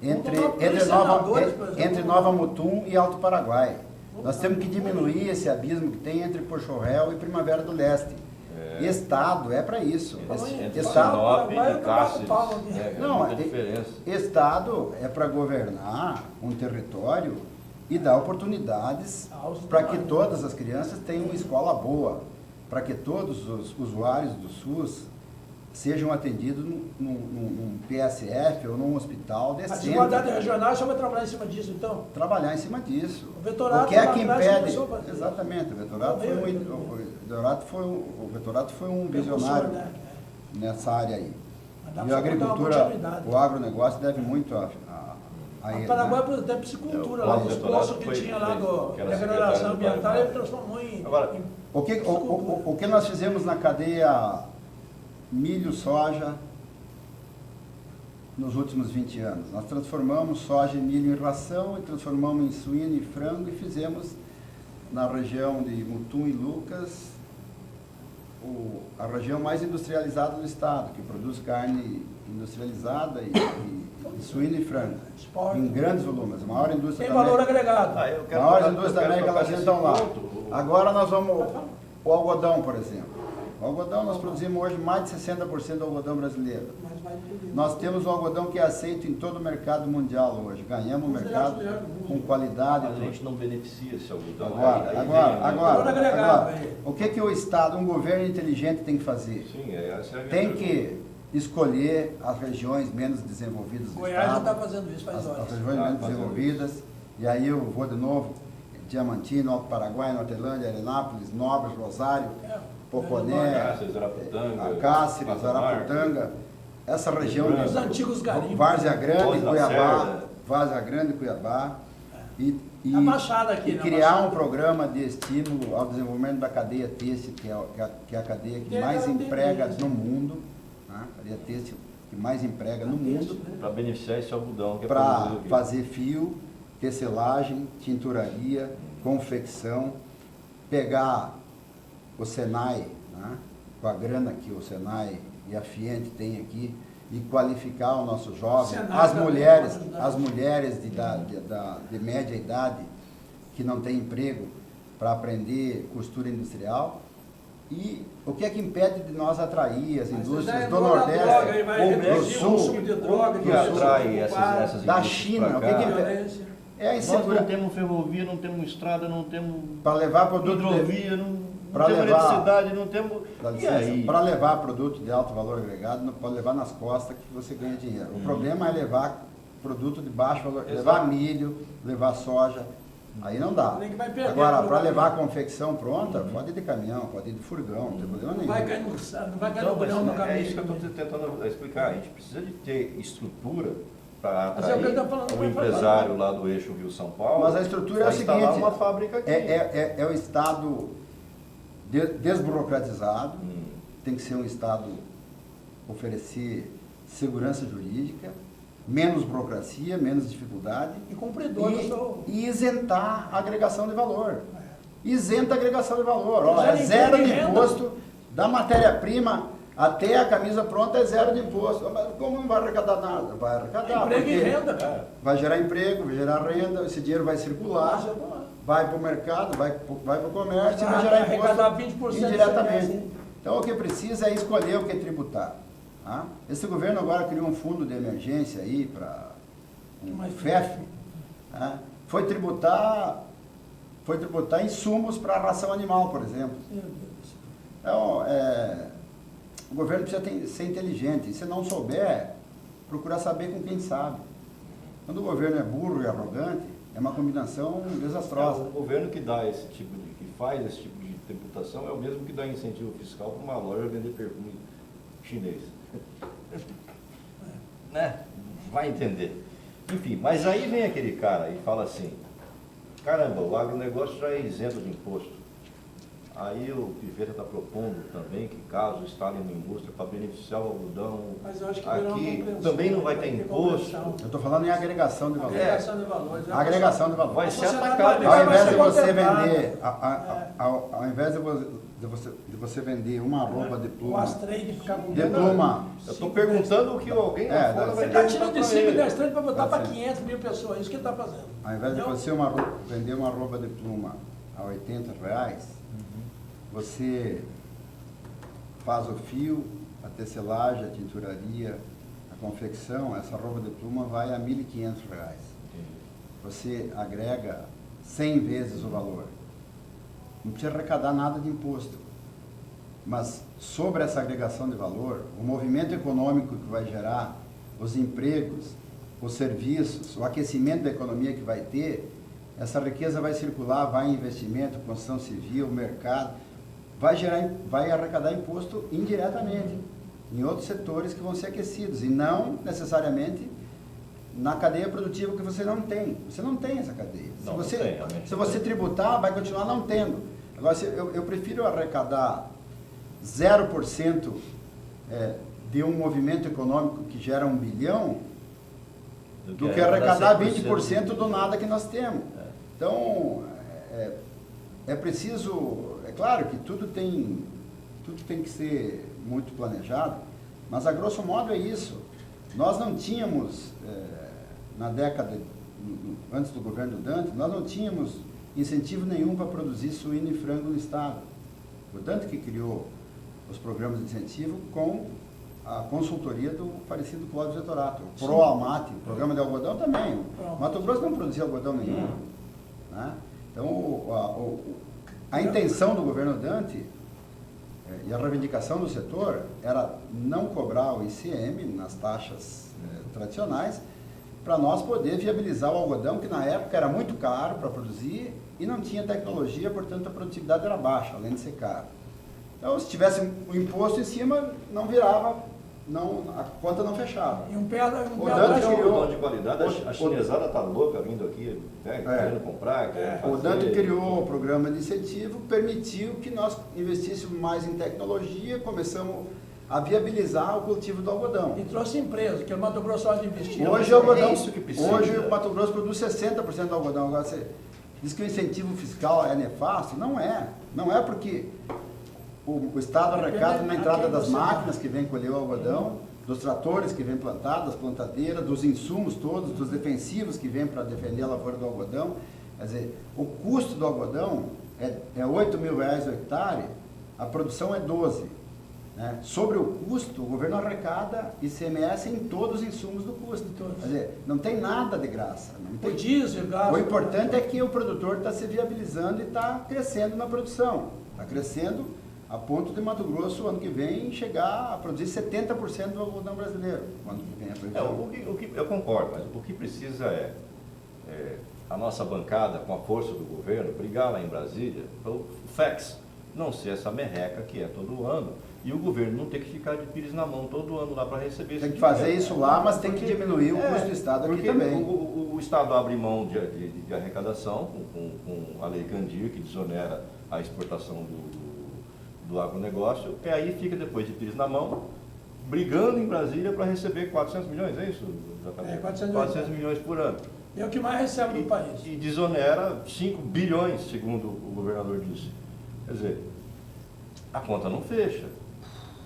entre Vamos colocar senadores, por exemplo. entre Nova Mutum e Alto Paraguai. Nós temos que diminuir esse abismo que tem entre Pochorréu e Primavera do Leste. Estado é para isso. Entre Estado, Sinop Paraguai, e eu Cáceres, bato palma, Não, muita diferença. Estado é para governar um território e dar oportunidades Aos para que demais. todas as crianças tenham uma escola boa, para que todos os usuários do SUS sejam atendidos num PSF ou num hospital A decente. desigualdade regional, o senhor vai trabalhar em cima disso, então? Trabalhar em cima disso. O vetorato O que é lá que atrás impede? começou a fazer. Exatamente, o vetorato foi um visionário Né? nessa área aí. Mas dá E pra a você botar uma agricultura, continuidade. o agronegócio deve muito a O ele. Paraguai, Né? por exemplo, tem piscicultura É, lá, o os vetorato poços que foi tinha lá feito, que da era regeneração secretário do ambiental, Paraguai. ele transformou em... Agora, O que nós fizemos na cadeia milho, soja nos últimos 20 anos? Nós transformamos soja e milho em ração e transformamos em suíno e frango e fizemos na região de Mutum e Lucas a região mais industrializada do estado, que produz carne industrializada e suíno e frango, Esporte. em grandes volumes. A maior indústria Tem da valor América. agregado. eu quero Maiores tocar- indústrias eu da quero América tocar Latina nesse estão lá. ponto. Agora nós vamos... O algodão, por exemplo. O algodão, nós produzimos hoje mais de 60% do algodão brasileiro. Mas vai tudo. Nós temos o algodão que é aceito em todo o mercado mundial hoje. Ganhamos o mercado com qualidade. Mas a gente não beneficia esse algodão. Agora, agregado aí. o que o Estado, um governo inteligente tem que fazer? Sim, essa é a minha Tem pergunta. que escolher as regiões menos desenvolvidas do Goiás já Estado. está fazendo isso faz As horas. regiões menos desenvolvidas, e aí eu vou de novo, Diamantino, Alto Paraguai, Nortelândia, Arenápolis, Nobres, Rosário, Poconé, Cáceres, Araputanga, Cáceres, Patamar. Araputanga, essa região Os de antigos garimpos. Várzea Grande, Foz da Cuiabá, Serra. Várzea Grande, Cuiabá, e A Baixada aqui, e né? A criar Baixada. um programa de estímulo ao desenvolvimento da cadeia têxtil, que é a cadeia que Que é mais aquela emprega tendência. no mundo, né? A cadeia têxtil que mais emprega no mundo, Para beneficiar esse algodão que é para produzido aqui. fazer fio, tecelagem, tinturaria, confecção, pegar o Senai, né, com a grana que o Senai e a Fiente têm aqui, e qualificar o nosso jovem, as mulheres de média idade que não têm emprego para aprender costura industrial. E o que é que impede de nós atrair as indústrias do Nordeste, do Sul, que atrai essas da indústrias China? pra O que é que cá? impede? É a Nós insegurança. não temos ferrovia, não temos estrada, não temos Para levar produto hidrovia, não pra temos levar- eletricidade, não temos... Dá E licença, aí? para levar produto de alto valor agregado, não pode levar nas costas que você ganha dinheiro. O problema é levar produto de baixo valor, Exato. levar milho, levar soja, aí não dá. Nem que vai perder Agora, no para levar a caminho. confecção pronta, pode ir de caminhão, pode ir de furgão, não tem problema Não nenhum. vai cair no saco, não vai cair Então, no bolhão no mas caminho. é isso que eu estou tentando explicar. A gente precisa de ter estrutura para Mas é o que eu atrair tô falando, o vai falar. empresário lá do eixo Rio-São Paulo. Mas a estrutura é o para instalar seguinte, uma fábrica aqui. é o Estado desburocratizado, tem que ser um Estado oferecer segurança jurídica, menos burocracia, menos dificuldade E cumpridor do seu... e isentar a agregação de valor. Isenta a agregação de valor. Ó, Já é zero de renda. imposto da matéria-prima até a camisa pronta, é zero de imposto. Mas como não vai arrecadar nada? Vai arrecadar. Emprego e porque renda, cara. vai gerar emprego, vai gerar renda, esse dinheiro vai circular, vai para o mercado, vai para o comércio e vai Vai gerar arrecadar imposto 20% do indiretamente. ICMS. Então o que precisa é escolher o que tributar. Tá? Esse governo agora criou um fundo de emergência aí para um Mas- FEF, tá? Foi tributar insumos para a ração animal, por exemplo. Meu Deus do céu. Então, o governo precisa ser inteligente. E se não souber, procurar saber com quem sabe. Quando o governo é burro e arrogante, é uma combinação desastrosa. O governo que dá esse tipo de, que faz esse tipo de tributação é o mesmo que dá incentivo fiscal para uma loja vender perfume chinês. Né? Vai entender. Enfim, mas aí vem aquele cara e fala assim, caramba, o agronegócio já é isento de imposto. Aí o Piveta está propondo também que caso instale uma indústria para beneficiar o algodão, Mas eu acho que virou uma aqui compreensão, também não vai ter imposto. compreensão. Eu estou falando em agregação de valor. Agregação de valores. Agregação de valor. Vai ser sociedade atacado. vai- Ao invés de ser você contemplado. vender, ao invés de você vender uma roupa de O pluma, Astrade ficar com de pluma, Eu estou perguntando o que alguém lá fora vai Ele está perguntar tirando de pra 5 ele. e 10 trade para botar Tá para certo. 500 mil pessoas. Isso que ele está fazendo. ao invés de Entendeu? você vender uma roupa de pluma a R$80, você faz o fio, a tecelagem, a tinturaria, a confecção, essa roupa de pluma vai a R$1.500. Você agrega 100 vezes o valor. Não precisa arrecadar nada de imposto. Mas sobre essa agregação de valor, o movimento econômico que vai gerar, os empregos, os serviços, o aquecimento da economia que vai ter, essa riqueza vai circular, vai em investimento, construção civil, mercado, vai arrecadar imposto indiretamente em outros setores que vão ser aquecidos e não necessariamente na cadeia produtiva que você não tem. Você não tem essa cadeia. Não, não tem, realmente Se você tributar, vai continuar não tendo. Agora, eu prefiro arrecadar 0% de um movimento econômico que gera 1 bilhão do que arrecadar 20% do nada que nós temos. Então, é preciso, é claro que tudo tem que ser muito planejado, mas a grosso modo é isso. Nós não tínhamos, na década, antes do governo Dante, nós não tínhamos incentivo nenhum para produzir suíno e frango no estado. O Dante que criou os programas de incentivo com a consultoria do falecido Cláudio Zetorato. O ProAmate, o programa de algodão também. O Mato Grosso não produzia algodão nenhum. Né? Então, a intenção do governo Dante e a reivindicação do setor era não cobrar o ICM nas taxas tradicionais, para nós poder viabilizar o algodão, que na época era muito caro para produzir e não tinha tecnologia, portanto a produtividade era baixa, além de ser caro. Então, se tivesse um imposto em cima, não virava, a conta não fechava. E um pé atrás Dante do criou- algodão de qualidade, a chinesada tá louca vindo aqui, querendo comprar, querendo fazer. O Dante criou o programa de incentivo, permitiu que nós investíssemos mais em tecnologia, começamos a viabilizar o cultivo do algodão. E trouxe empresa, que o Mato Grosso pode investir. Hoje o algodão, isso que precisa. hoje o Mato Grosso produz 60% do algodão. Agora você diz que o incentivo fiscal é nefasto? Não é. Não é porque o Estado arrecada na entrada das você máquinas que vêm colher o algodão, dos tratores que vêm plantar, das plantadeiras, dos insumos todos, dos defensivos que vêm para defender a lavoura do algodão. Quer dizer, o custo do algodão é 8 mil reais o hectare, a produção é 12. Né? Sobre o custo, o governo arrecada ICMS em todos os insumos do custo. Quer dizer, não tem nada de graça. Não tem... O diesel, gás. O importante é que o produtor está se viabilizando e está crescendo na produção. Está crescendo a ponto de Mato Grosso, ano que vem, chegar a produzir 70% do algodão brasileiro. Ano que vem a previsão. Eu concordo, mas o que precisa é a nossa bancada, com a força do governo, brigar lá em Brasília para o FEX não ser essa merreca que é todo ano, e o governo não ter que ficar de pires na mão todo ano lá para receber Tem esse que fazer dinheiro. isso lá, mas tem que diminuir o custo do Estado aqui porque também. O Estado abre mão de arrecadação com a Lei Candir, que desonera a exportação do agronegócio, e aí fica depois de pires na mão, brigando em Brasília para receber 400 milhões, é isso? É, 400 milhões por ano. É o que mais recebe do país. E desonera 5 bilhões, segundo o governador disse. Quer dizer, a conta não fecha.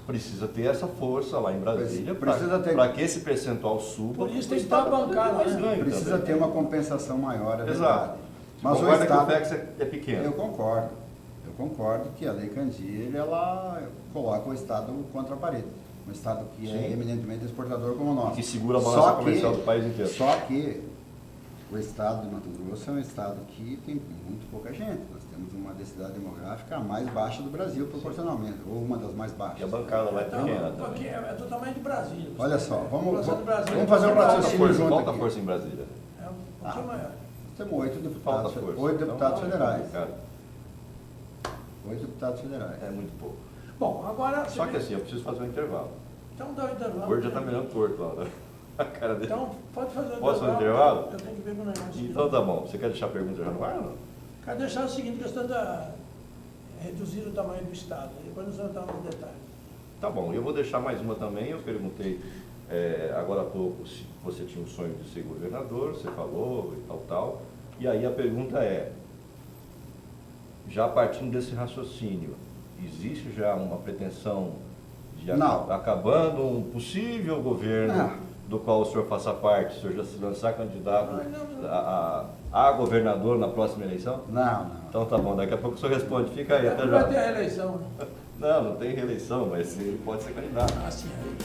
Precisa ter essa força lá em Brasília para que esse percentual suba. Por isso tem que estar bancado, né? Precisa ter uma compensação maior, é verdade. Exato. Mas o Concorda Estado... que o FEX é pequeno. Eu concordo que a Lei Candir, ela coloca o Estado contra a parede. Um Estado que Sim. é eminentemente exportador como o nosso. Que segura a balança comercial do país inteiro. Só que o Estado de Mato Grosso é um Estado que tem muito pouca gente. Nós temos uma densidade demográfica a mais baixa do Brasil, proporcionalmente, ou uma das mais E a baixas. bancada lá é Então, pequena aqui também. é do tamanho de Brasília. Olha só, vamos fazer um Falta raciocínio força, junto falta aqui. força em Brasília. É um pouquinho maior. Temos 8 Falta deputados, força. 8 deputados Então, federais. cara, 8 deputados federais. é muito pouco. Bom, agora... Só que assim, eu preciso fazer um intervalo. Então dá o O intervalo. Word já está melhorando torto lá, né? A cara dele. Então, pode fazer o intervalo. Posso fazer o intervalo? Eu tenho que ver com o negócio. Então tá bom. Você quer deixar a pergunta já no ar ou não? Quero deixar o seguinte, questão da... reduzir o tamanho do Estado. Depois nós vamos entrar nos detalhes. Tá bom, eu vou deixar mais uma também. Eu perguntei agora há pouco se você tinha um sonho de ser governador, você falou e tal. E aí a pergunta é, já partindo desse raciocínio, existe já uma pretensão de Não. acabando um possível governo Não. do qual o senhor faça parte, o senhor já se lançar candidato Não. a governador na próxima eleição? Não. Então tá bom, daqui a pouco o senhor responde. Fica aí, até Não já. vai ter a eleição. Né? Não tem reeleição, mas ele pode ser candidato. Assim, aí.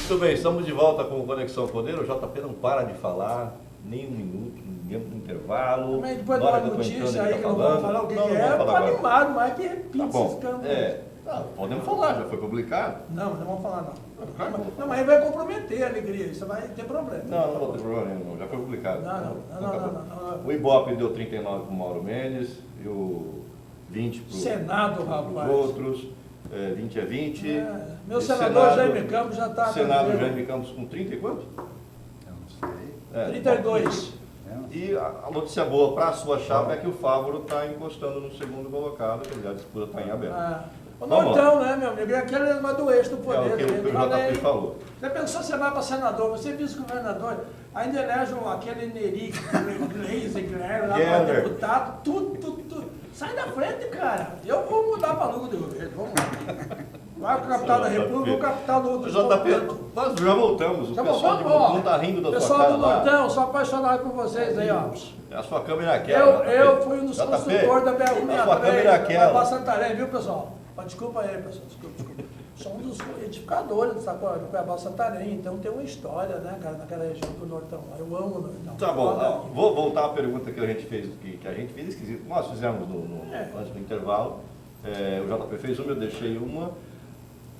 Muito bem, estamos de volta com o Conexão Poder. O JP não para de falar, nem um minuto, nem um intervalo. Também depois de Na hora uma que eu tô notícia entrando, aí ele que tá não vamos falar o que Não, que não é, vamos falar agora. animado, mas que repita Tá esse bom, escândalo. podemos falar, já foi publicado. Não vamos falar não. Não, mas aí vai comprometer a alegria, isso vai ter problema. Não vou ter problema nenhum, já foi publicado. Não. O Ibope deu 39 para o Mauro Mendes, e o 20 para Senado, os rapaz. outros, 20 é 20. Meu E senador Jaime Campos já está... Senado Jaime Campos com 30 e quanto? Eu não sei. 32. E a notícia boa para a sua chapa é que o Fávoro está encostando no segundo colocado, quer dizer, a disputa está em aberto. O Vamos Nortão, né, meu amigo? É aquele negócio do eixo do poder. É o que o Falei. JP falou. Você pensou, você vai para senador, você é vice-governador, ainda elege aquele Nerique, Glazer, lá para Geller. deputado, tudo. Sai da frente, cara. Eu vou mudar para Lugo de governo, vamos lá. Vai para a capital da República, ou capital do outro. JP, nós já voltamos, o Tá pessoal de bom, Mutum está rindo da sua pessoal cara do lá. Nortão, sou apaixonado por vocês aí, ó. A sua câmera é aquela. Eu fui um dos JP, construtores da BR-163. a sua câmera é aquela. Cuiabá Santarém, viu, pessoal? Desculpa aí, pessoal, desculpa. Sou um dos edificadores do Cuiabá Santarém, então tem uma história, né, cara, naquela região do Nortão. Eu amo o Nortão. Tá bom, vou voltar à pergunta que a gente fez, que a gente fez esquisito. Nós fizemos antes do intervalo. O JP fez uma, eu deixei uma,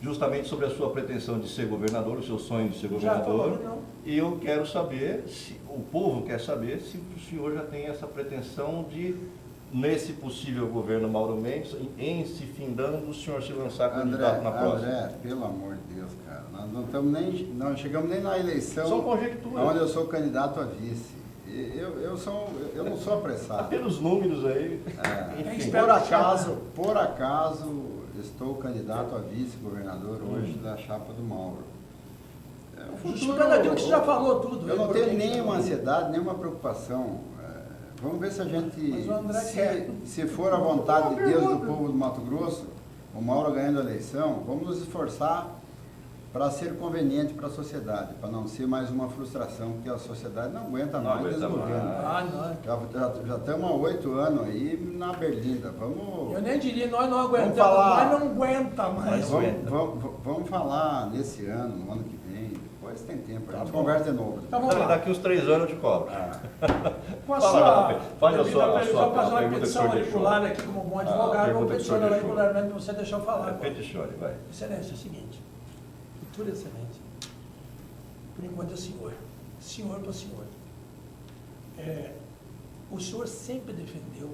justamente sobre a sua pretensão de ser governador, o seu sonho de ser governador. falou, não. E eu quero saber, o povo quer saber, se o senhor já tem essa pretensão de, nesse possível governo Mauro Mendes, em se findando, o senhor se lançar candidato na próxima. André, pelo amor de Deus, cara, nós não chegamos nem na eleição São conjecturas. onde eu sou candidato a vice. Eu não sou apressado. Pelos números aí. Enfim. Por acaso, estou candidato a vice-governador hoje da chapa do Mauro. Justificando aquilo que você já falou tudo. Eu não tenho nenhuma ansiedade, nenhuma preocupação. Vamos ver se a gente, Mas o André quer. se for a vontade de Deus do povo do Mato Grosso, o Mauro ganhando a eleição, vamos nos esforçar para ser conveniente para a sociedade, para não ser mais uma frustração, porque a sociedade não aguenta mais esse governo. Já estamos há 8 anos aí na berlinda. Eu nem diria, nós não aguentamos, falar, nós não aguenta mais. Vamos falar nesse ano, no ano que vem, depois tem tempo, a gente conversa de novo. Tá bom, daqui uns 3 anos eu te cobro. Faz a sua fazer uma pergunta petição regular aqui como bom advogado, vou peticionar regularmente para você deixar eu falar. Peticione, vai. Excelência, é o seguinte, futura excelência, por enquanto é senhor para senhor. O senhor sempre defendeu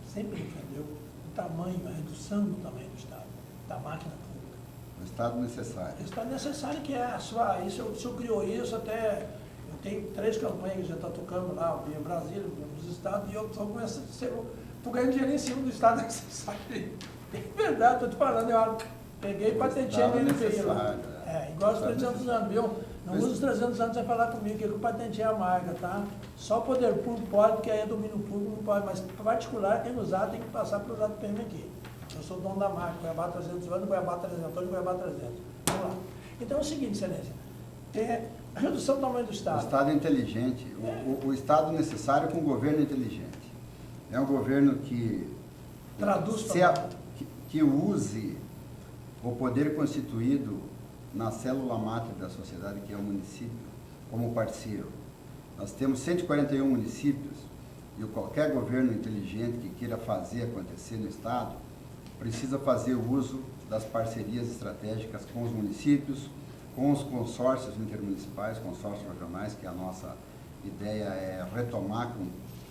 o tamanho, a redução do tamanho do Estado, da máquina pública. O Estado necessário. O Estado necessário que é a sua, isso, o senhor criou isso até, eu tenho 3 campanhas que já está tocando lá, em Brasília, nos estados, e eu estou ganhando dinheiro em cima do Estado necessário. É verdade, estou te falando, eu peguei e patenteei nele feio lá. Igual os 300 anos, viu? Não usa os 300 anos sem falar comigo, que eu patenteei a marca, tá? Só o poder público pode, porque aí é domínio público, não pode, mas particular, quem usar tem que passar para o lado do PM aqui. Eu sou dono da marca, Goiabá 300 anos, Goiabá 300 anos, Goiabá 300. Vamos lá. Então é o seguinte, excelência, a redução do tamanho do Estado. O Estado é inteligente, o Estado necessário com um governo inteligente. É um governo que traduz que use o poder constituído na célula máter da sociedade, que é o município, como parceiro. Nós temos 141 municípios e qualquer governo inteligente que queira fazer acontecer no Estado precisa fazer uso das parcerias estratégicas com os municípios, com os consórcios intermunicipais, consórcios regionais, que a nossa ideia é retomar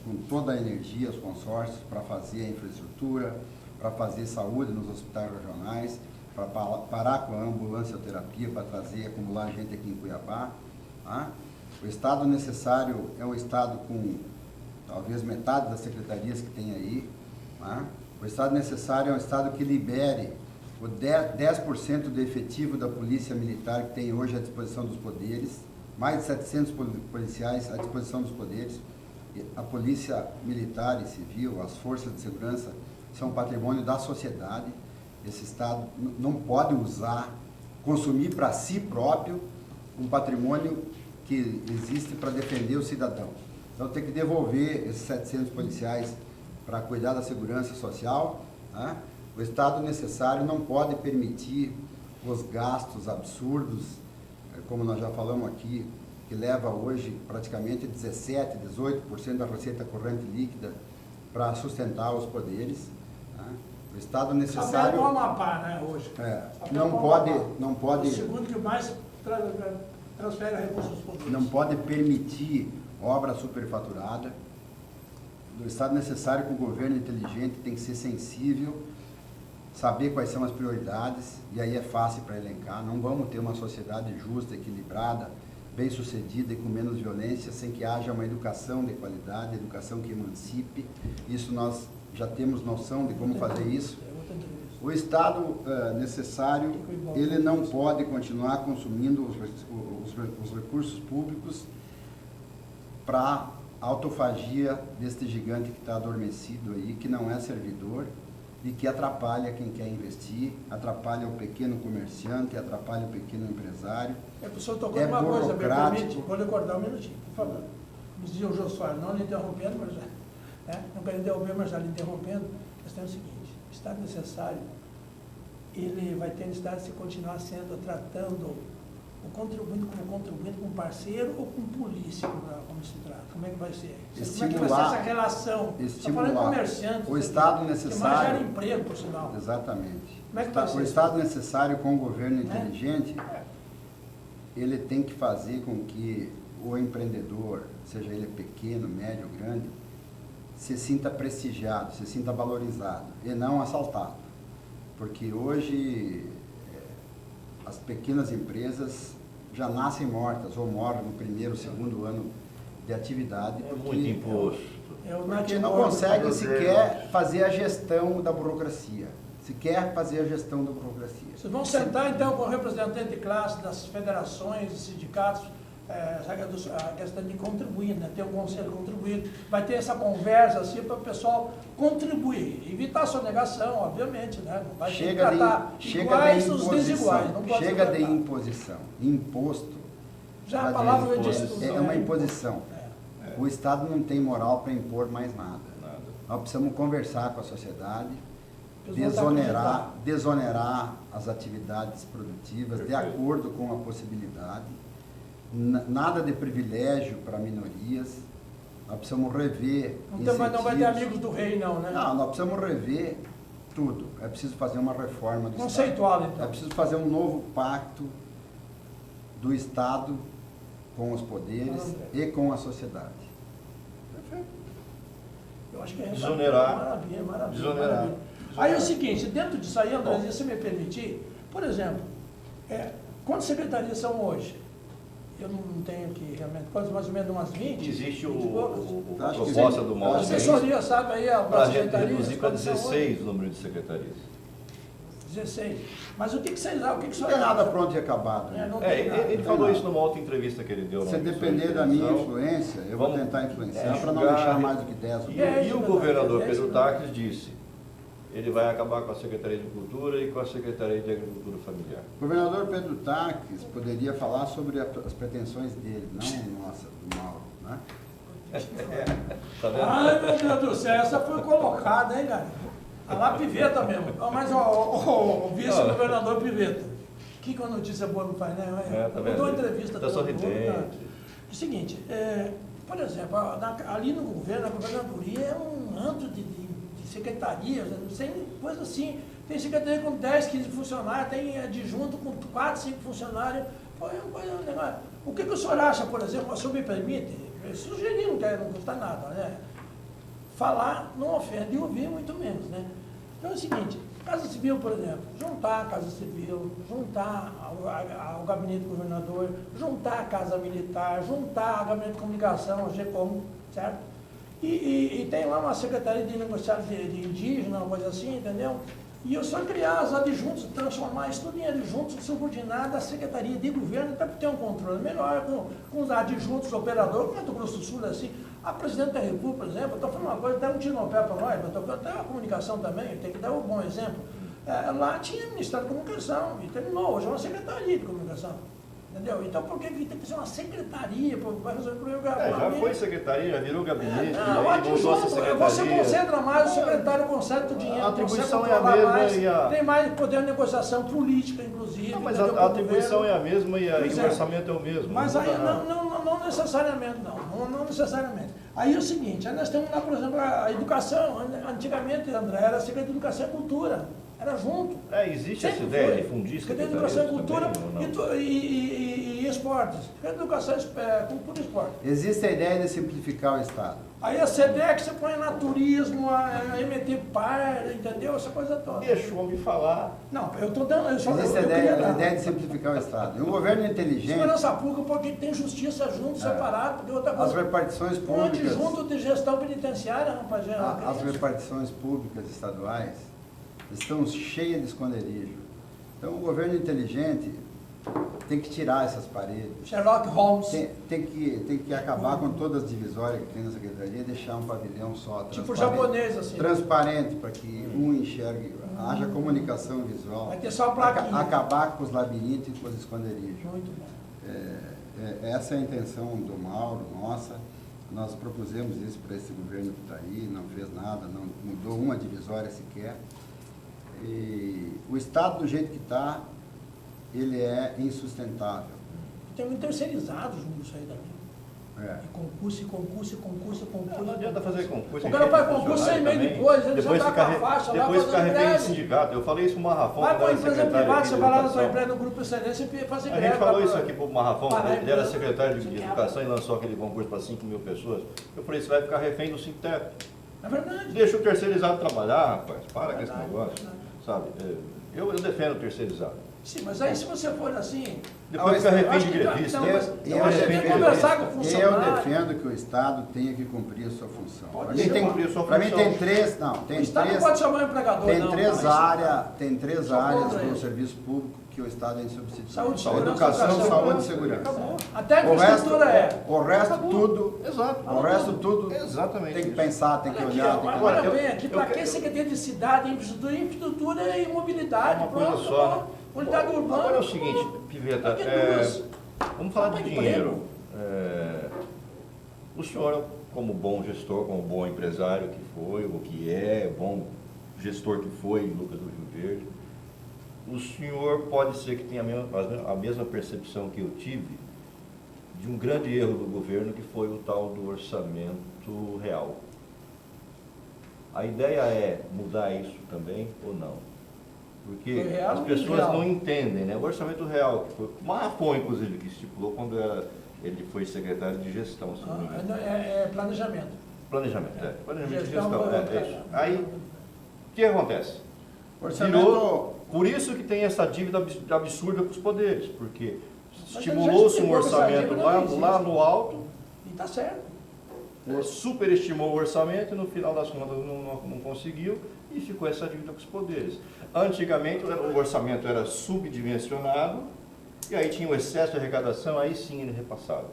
com toda a energia os consórcios para fazer a infraestrutura, para fazer saúde nos hospitais regionais, para parar com a ambulancioterapia, para trazer, acumular gente aqui em Cuiabá. Tá? O Estado necessário é um Estado com talvez metade das secretarias que tem aí. Tá? O Estado necessário é um Estado que libere o 10% do efetivo da Polícia Militar que tem hoje à disposição dos poderes, mais de 700 policiais à disposição dos poderes. A Polícia Militar e Civil, as forças de segurança, são patrimônio da sociedade. Esse Estado não pode consumir para si próprio um patrimônio que existe para defender o cidadão. Então tem que devolver esses 700 policiais para cuidar da segurança social. Tá? O Estado necessário não pode permitir os gastos absurdos, como nós já falamos aqui, que leva hoje praticamente 17%, 18% da receita corrente líquida para sustentar os poderes. Tá? O Estado necessário... Até o Amapá, né, hoje. Não pode... O segundo que mais transfere recursos dos poderes. Não pode permitir obra superfaturada. O Estado necessário com o governo inteligente tem que ser sensível, saber quais são as prioridades, e aí é fácil para elencar. Não vamos ter uma sociedade justa, equilibrada, bem-sucedida e com menos violência, sem que haja uma educação de qualidade, educação que emancipe. Isso nós já temos noção de como fazer isso. O Estado necessário, ele não pode continuar consumindo os recursos públicos para autofagia deste gigante que está adormecido aí, que não é servidor e que atrapalha quem quer investir, atrapalha o pequeno comerciante, atrapalha o pequeno empresário. O senhor tocou uma coisa, me permite, vou lhe acordar um minutinho, por favor. Me dizia o Jô Soares, não lhe interrompendo, mas já, não quero interromper, mas já lhe interrompendo. A questão é o seguinte, o Estado necessário, ele vai ter necessidade de se continuar tratando o contribuinte como parceiro ou como polícia, como se trata? Como é que vai ser? Como é que vai ser essa relação? Estou falando de comerciante. O Estado necessário... Que mais gera emprego, por sinal. Exatamente. Como é que vai ser? O Estado necessário com o governo inteligente, ele tem que fazer com que o empreendedor, seja ele pequeno, médio, grande, se sinta prestigiado, se sinta valorizado e não assaltado. Porque hoje as pequenas empresas já nascem mortas ou morrem no primeiro, segundo ano de atividade. Muito imposto. Porque não conseguem sequer fazer a gestão da burocracia. se quer fazer a gestão da burocracia. Vocês vão sentar então com o representante de classe das federações e sindicatos, a questão de contribuir, né? Ter um conselho contribuído, vai ter essa conversa assim para o pessoal contribuir, evitar a sonegação, obviamente, né? Não vai ter que tratar iguais os desiguais. Não pode Chega de tratar. imposição. Imposto Já a palavra é diz uma imposição. É. O Estado não tem moral para impor mais nada. Nada. Nós precisamos conversar com a sociedade, Eles vão desonerar as atividades produtivas de Perfeito. acordo com a possibilidade. Nada de privilégio para minorias. Nós precisamos rever Então, mas não vai ter incentivos. amigos do rei, não, né? Não, nós precisamos rever tudo. É preciso fazer uma reforma do Conceitual, Estado. então. É preciso fazer um novo pacto do Estado com os poderes e com a sociedade. Perfeito. Eu acho que é Desonerar. Maravilha, maravilha. Desonerar. Maravilha. Aí é o seguinte, dentro disso aí, André, se você me permitir, por exemplo, quantas secretarias são hoje? Eu não tenho aqui realmente, quase mais ou menos umas 20. Existe 20 e poucas. a Acho que proposta sim. do A Mauro assessoria, sabe aí, a para secretaria. reduzir para 16 o número de secretarias. 16. Mas o que vocês acham? O que Não senhor tem nada acha? pronto e acabado. Não tem nada. Ele Não falou tem isso nada. numa outra entrevista que ele deu. Se na depender da minha televisão. influência, eu vou Vamos tentar influenciar para não julgar. deixar mais do que 10 ou E, 12. e o governador Pedro Táxis disse, ele vai acabar com a Secretaria de Cultura e com a Secretaria de Agricultura Familiar. O governador Pedro Táxis poderia falar sobre as pretensões dele, não nossa, do Mauro. Né? Tá vendo? Ai, meu Deus do céu, essa foi colocada, hein, cara? A lá Piveta mesmo. Mas o vice-governador Piveta. Que com a notícia boa não faz, né? Tá Eu vendo? dou uma entrevista Tá todo sorridente. mundo. O seguinte, por exemplo, ali no governo, a governadoria é um antro de secretarias, não sei, coisa assim. Tem secretaria com 10, 15 funcionários, tem adjunto com 4, 5 funcionários. Pô, é um negócio. O que o senhor acha, por exemplo, se o senhor me permite, sugerir não custa nada, né? Falar não ofende e ouvir muito menos, né? Então é o seguinte, Casa Civil, por exemplo, juntar a Casa Civil, juntar ao gabinete do governador, juntar a Casa Militar, juntar a gabinete de comunicação, a GECOM, certo? E tem lá uma secretaria de negociados de indígena, uma coisa assim, entendeu? E eu só criar as adjuntos, transformar isso tudo em adjuntos subordinados à Secretaria de Governo, até para ter um controle melhor com os adjuntos operadores, Mato Grosso do Sul, assim. A presidente da República, por exemplo, estou falando uma coisa, dá um tiro no pé para nós, mas estou falando até a comunicação também, tem que dar um bom exemplo. Lá tinha Ministério da Comunicação, e terminou, hoje é uma Secretaria de Comunicação. Entendeu? Então por que tem que ser uma secretaria para resolver o problema? Já foi secretaria, já virou gabinete, Não, e aí voltou a ser adjunto, você secretaria. concentra mais, o secretário concentra o dinheiro, A atribuição consegue é a controlar mesma mais, e a- tem mais poder de negociação política, inclusive. Não, mas entendeu? a atribuição é a mesma e Pois o é. orçamento é o mesmo. Mas não aí muda nada. não necessariamente, não necessariamente. Aí é o seguinte, aí nós temos lá, por exemplo, a educação. Antigamente, André, era a Secretaria de Educação e Cultura. Era junto. Existe essa Sempre ideia foi. de fundir Secretaria de Educação e Cultura secretarias também, ou não? e esportes. Secretaria de Educação, Cultura e Esporte. Existe a ideia de simplificar o Estado. Aí a SEDEC você põe lá turismo, a MT Par, entendeu? Essa coisa toda. Deixa o homem falar. Não, eu estou dando. Eu só, Existe a eu queria ideia dar. de simplificar o Estado. E um governo inteligente, Segurança pública, porque tem justiça junto, separado, porque outra as coisa. repartições Um públicas, adjunto de gestão penitenciária, rapaz. as repartições públicas estaduais estão cheias de esconderijo. Então, o governo inteligente tem que tirar essas paredes. Sherlock Holmes. Tem que acabar com todas as divisórias que tem na secretaria e deixar um pavilhão só. Tipo transparente. japonês, assim. Transparente, para que um enxergue, haja comunicação visual. Vai ter só a plaquinha. Acabar com os labirintos e com os esconderijos. Muito bom. Essa é a intenção do Mauro, nossa. Nós propusemos isso para esse governo que está aí, não fez nada, não mudou uma divisória sequer. E o Estado, do jeito que está, ele é insustentável. Tem muito terceirizado junto isso aí também. Concurso. Não adianta fazer concurso. O cara faz concurso 100 meses depois, ele já tá com a faixa lá Depois fica fazendo refém de greve. sindicato. Eu falei isso pro Marrafão. Vai quando para a era empresa secretário privada, aqui você de vai lá na sua Educação. empresa, no grupo excelência e fazer A greve. gente falou lá isso pra- aqui pro Marrafão, parar a quando ele era empresa. secretário de Educação e lançou aquele concurso para 5 mil pessoas. Eu falei, você vai ficar refém do sintético. É verdade. Deixa o terceirizado trabalhar, rapaz. Para com esse Verdade, negócio. verdade. Sabe? Eu defendo o terceirizado. Sim, mas aí se você for assim... Depois fica refém de acho que- grevista. não, mas Eu eu acho que tem que defendo- conversar com o Eu funcionário. defendo que o Estado tenha que cumprir a sua função. Pode Para mim ser, tem, cumprir a sua pra mim função. tem três, não, O tem Estado três, não pode chamar o empregador, tem não. três Não, áreas, tem três Sou áreas contra do isso. serviço público que o Estado é insubstituível. Saúde, segurança, Educação, saúde e segurança. Acabou. Até a O resto, infraestrutura é. o resto Acabou. tudo, Exato. o resto tudo Exatamente tem que isso. pensar, tem que Olha aqui, olhar, ó, tem que agora eu- vem aqui, eu para quero- que Secretaria de Cidade, infraestrutura e mobilidade, É uma coisa pronto, só, né? acabou. Unidade urbana. Agora é o acabou. seguinte, Piveta, Aqui é duas. vamos falar de Papai dinheiro. emprego. O senhor, como bom gestor, como bom empresário que foi, ou que é, bom gestor que foi em Lucas do Rio Verde, o senhor pode ser que tenha a mesma percepção que eu tive de um grande erro do governo, que foi o tal do orçamento real. A ideia é mudar isso também ou não? Porque Foi real as ou pessoas irreal? não entendem, né? O orçamento real, que foi Marafon, inclusive, que estipulou quando ele foi secretário de gestão, se não me engano. É planejamento. Planejamento, planejamento de Gestão, gestão, é isso. Aí, o que acontece? Orçamento- Virou, por isso que tem essa dívida absurda com os poderes, porque Mas ele estimulou-se já um explicou que essa orçamento dívida lá, não existe. lá no alto, E tá certo. superestimou o orçamento e no final das contas não conseguiu e ficou essa dívida com os poderes. Antigamente o orçamento era subdimensionado e aí tinha o excesso de arrecadação, aí sim ele repassava.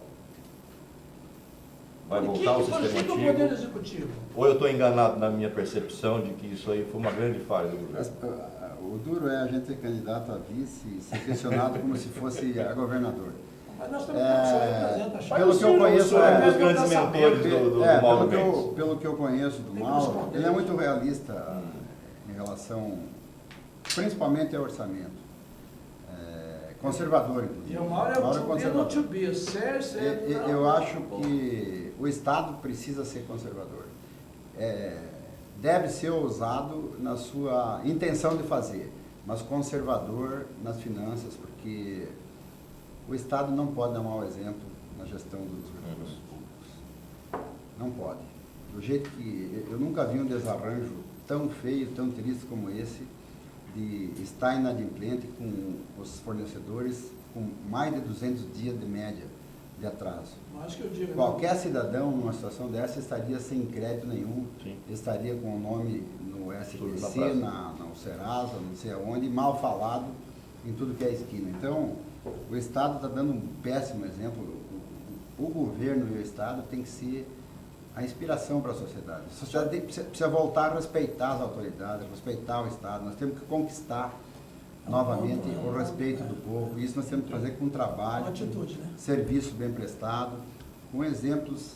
Vai E voltar ao que sistema fica o Poder antigo? Executivo? Ou eu estou enganado na minha percepção de que isso aí foi uma grande falha do Mas, governo? o duro é a gente ser candidato a vice e ser questionado como se fosse a governador. Mas nós temos que representa. Pelo que eu conheço, é um é dos grandes mentores do Mauro Mendes. pelo que eu conheço do Tem que Mauro, responder ele é isso. muito realista em relação, principalmente ao orçamento. Conservador, inclusive. E o Mauro é o no to be, Eu acho que o Estado precisa ser conservador. Deve ser ousado na sua intenção de fazer, mas conservador nas finanças, porque o Estado não pode dar mau exemplo na gestão dos recursos públicos. Não pode. Do jeito que eu nunca vi um desarranjo tão feio, tão triste como esse, de estar inadimplente com os fornecedores com mais de 200 dias de média de atraso. Acho que eu digo. Qualquer cidadão numa situação dessa estaria sem crédito nenhum, Sim. estaria com o nome no Tudo na SPC, praça. no Serasa, não sei aonde, mal falado em tudo que é esquina. Então, o Estado está dando um péssimo exemplo. O governo e o Estado tem que ser a inspiração para a sociedade. A sociedade precisa voltar a respeitar as autoridades, respeitar o Estado. Nós temos que conquistar novamente o respeito do povo. Isso nós temos que fazer com trabalho, Uma atitude, né? serviço bem prestado, com exemplos.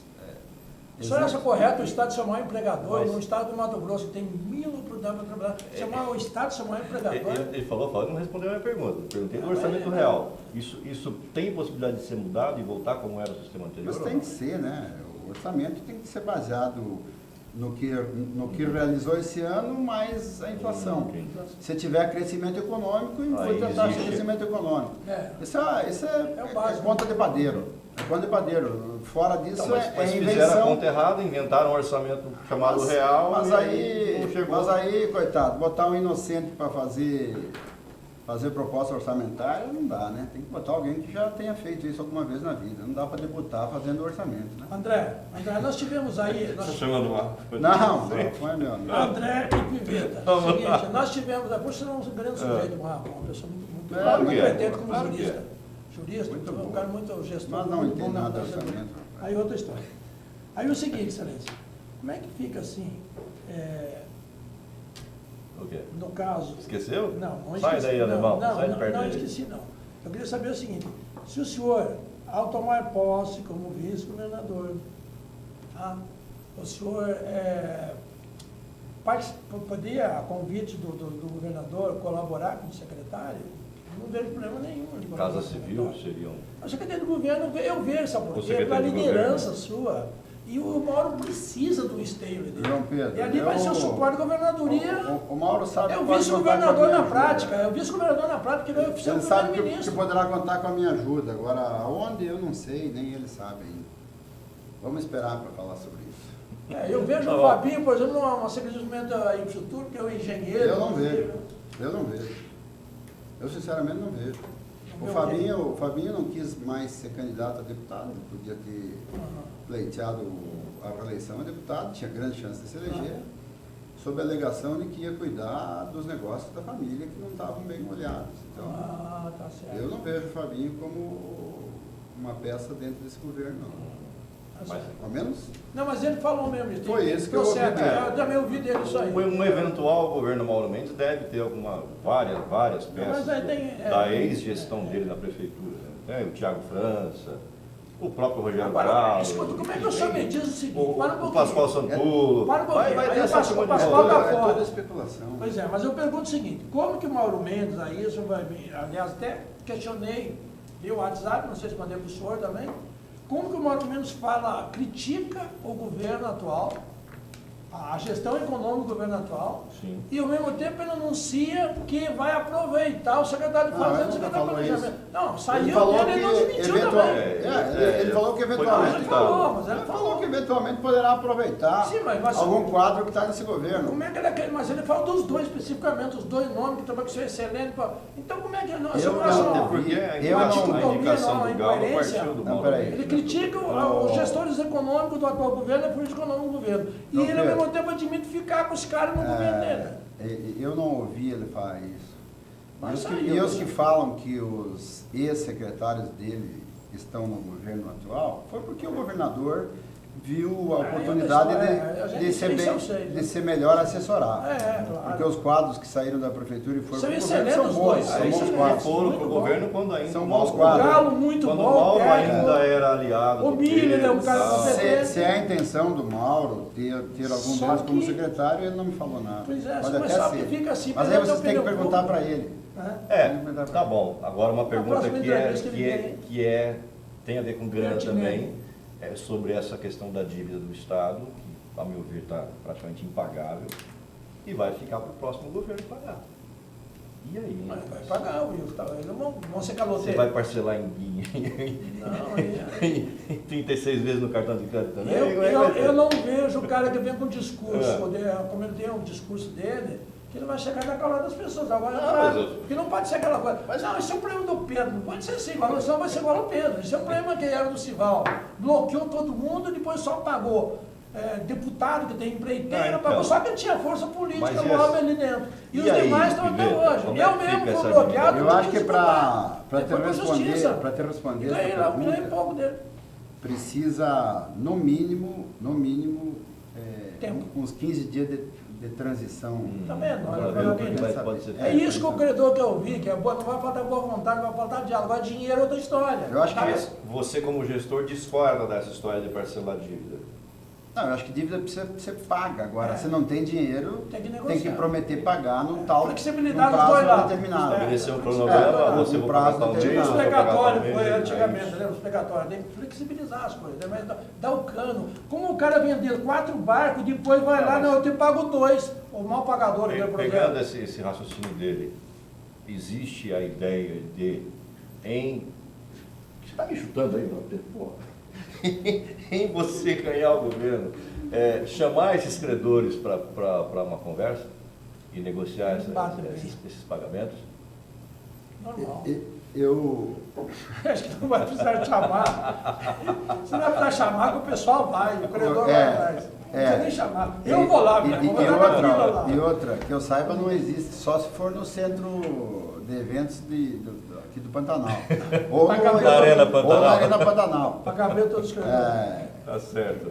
O senhor acha correto o Estado chamar o empregador, Mas- no estado do Mato Grosso, que tem 1000 oportunidades para trabalhar, chamar o Estado chamar o empregador? Ele falou e não respondeu a minha pergunta. Eu perguntei do orçamento real. Isso tem possibilidade de ser mudado e voltar como era o sistema anterior? Mas ou tem não? que ser, né? O orçamento tem que ser baseado no que realizou esse ano, mais a inflação. Entendi. Se tiver crescimento econômico, Aí influi a taxa de existe. crescimento econômico. Isso É o básico. ponta de padeiro. É ponta de padeiro. Fora disso Então, mas é fizeram a invenção. conta errada, inventaram um orçamento chamado real Mas e aí, não chegou. mas aí, coitado, botar um inocente para fazer proposta orçamentária não dá, né? Tem que botar alguém que já tenha feito isso alguma vez na vida. Não dá para debutar fazendo orçamento, né? André, nós tivemos aí... Você nós- está chamando uma... Não foi meu amigo. André e Piveta. Seguinte, nós tivemos, você é um grande sujeito, uma pessoa muito Claro que é. competente como Claro que jurista. é. Jurista, Muito um bom. cara muito gestor. Mas não muito entende bom na nada de empresa. orçamento. Aí outra história. Aí o seguinte, excelência, como é que fica assim, O quê? no caso... Esqueceu? Não Sai esqueci. daí, alemão. Não, Sai de perto não dele. esqueci não. Eu queria saber o seguinte, se o senhor, ao tomar posse como vice-governador, tá? O senhor poderia, a convite do governador, colaborar com o secretário? Eu não vejo problema nenhum. de colaborar Casa com o Civil secretário. seriam... A Secretaria do Governo, eu vejo, sabe por O quê? Pela secretário do liderança governo. sua. E o Mauro precisa do esteio dele. João Pedro, E ali vai ser o suporte da governadoria. O Mauro sabe É o que pode vice-governador contar com a na minha prática. ajuda. É o vice-governador na prática, ele vai ser o Ele sabe que primeiro-ministro. poderá contar com a minha ajuda. Agora, aonde eu não sei, nem ele sabe ainda. Vamos esperar para falar sobre isso. Eu vejo Tá o bom. Fabinho, por exemplo, numa secretaria da infraestrutura, que é o engenheiro. Eu não vejo. Eu não vejo. Eu sinceramente não vejo. O Fabinho não quis mais ser candidato a deputado, ele podia ter pleiteado a reeleição a deputado, tinha grande chance de se eleger, sob a alegação de que ia cuidar dos negócios da família que não estavam bem molhados. Então, tá certo. eu não vejo o Fabinho como uma peça dentro desse governo, não. Mas, ao menos? não, mas ele falou mesmo isso. Foi isso que eu ouvi. Eu também ouvi dele isso aí. Um eventual governo Mauro Mendes deve ter várias peças mas aí tem, da ex-gestão dele na prefeitura. Né? O Thiago França, o próprio Rogério Agora, Carlos. escuta, como é que o senhor me diz o seguinte? Para um O pouquinho. Pascoal Santulo. Para um pouquinho. Vai ter Aí essa o turma de Pascoal volta. tá É fora. toda especulação. Pois é, mas eu pergunto o seguinte, como que o Mauro Mendes, aí isso vai vir, aliás, até questionei via WhatsApp, não sei se mandei para o senhor também, como que o Mauro Mendes critica o governo atual, a gestão econômica do governo atual, Sim. e ao mesmo tempo ele anuncia que vai aproveitar o secretário de Fazenda e o secretário de Planejamento. Não, Ele saiu falou dele e não que desmentiu eventual- também. ele falou que foi eventualmente. Ele falou, mas ele Ele falou falou. que eventualmente poderá aproveitar Sim, mas algum quadro que está nesse governo. Como é que ele quer? Mas ele fala dos dois especificamente, os dois nomes que também que são excelentes. Então como é que ele não? Eu acha não- uma- Porque Eu a não- indicação não, do Galo incoerência. partiu do Não, Mauro peraí. Mendes. Ele critica os gestores econômicos do atual governo e a política econômica do governo. E Não, ele, ao Pedro. mesmo tempo, admite ficar com os caras no governo dele. Eu não ouvi ele falar isso. Mas E saiu, os né? que falam que os ex-secretários dele estão no governo atual, foi porque o governador viu a oportunidade de ser melhor assessorar. Claro. Porque os quadros que saíram da prefeitura e foram São pro governo excelentes são os bons, dois, são são bons excelentes. quadros. Foram Muito para o bom. governo quando ainda São o bons Mauro- O quadros. Galo muito Quando bom. o Mauro técnico. ainda era aliado O do Miller é um Pedro, cara tal. competente. Se é a intenção do Mauro ter algum Só deles como que- secretário, ele não me falou nada. Pois é, Pode mas até só que ser. fica assim, Mas aí perdendo vocês têm que opinião perguntar pública. para ele. Né? Tá bom. Agora uma pergunta próxima entrevista que ele tem a ver com grana Pertinente. também, sobre essa questão da dívida do Estado, que, a meu ver, está praticamente impagável, e vai ficar para o próximo governo pagar. E aí? Mas vai pagar, Will. Eles não vão ser Você caloteiros. vai parcelar em Não, aí- em 36 vezes no cartão de crédito também? Eu não vejo o cara que vem com discurso, É. como ele tem um discurso dele, que ele vai chegar na calada das pessoas. Agora, mas porque não pode ser aquela coisa. Mas não, esse é o problema do Pedro. Não pode ser assim, a eleição vai ser igual ao Pedro. Esse é o problema que era do Cival. Bloqueou todo mundo, depois só pagou deputado que tem empreiteiro, Então. pagou, só que ele tinha força política, Mas e lobby esse- ali dentro. E E os aí, demais estão até Piveta, hoje. como é Eu que mesmo fica fui essa bloqueado. Eu acho que para Foi te responder Ganhei essa lá, ganhei pergunta, pouco dele. precisa, no mínimo, Tempo. uns 15 dias de transição. Tá vendo? Para Olha, ver o que olha, vai- saber. pode ser É feito. isso que o credor quer ouvir, que é boa, não vai faltar boa vontade, não vai faltar diálogo. Agora dinheiro é outra história. Eu acho que Tá? Mas você, como gestor, discorda dessa história de parcelar dívida? Não, eu acho que dívida precisa ser paga. Agora, É. se não tem dinheiro, Tem que tem que negociar. prometer pagar no tal Flexibilidade no dos dois prazo lados. determinado. Estabelecer um É, cronograma, você um vai prazo pagar um mês, determinado. Os você vai pagar precatórios um foi mês, antigamente, é isso. lembra? Os precatórios, tem que flexibilizar as coisas, né? Mas dá o cano. Como o cara vendeu 4 barcos, depois vai lá, não, eu te pago 2. O mal pagador do Pegando projeto. esse raciocínio dele, existe a ideia de, Você está me chutando aí, meu Deus, porra. Em você ganhar o governo, chamar esses credores para uma conversa e negociar esses pagamentos? Normal. Eu, Acho que não vai precisar chamar. Você não vai precisar chamar, que o pessoal vai, o credor vai atrás. Não precisa nem chamar. Eu vou lá, e, cara, vou e botar na fila lá. outra, que eu saiba, não existe, só se for no centro de eventos aqui do Pantanal. Ou Na Arena Pantanal. Ou na Arena Pantanal. Para caber todos os credores. Tá certo.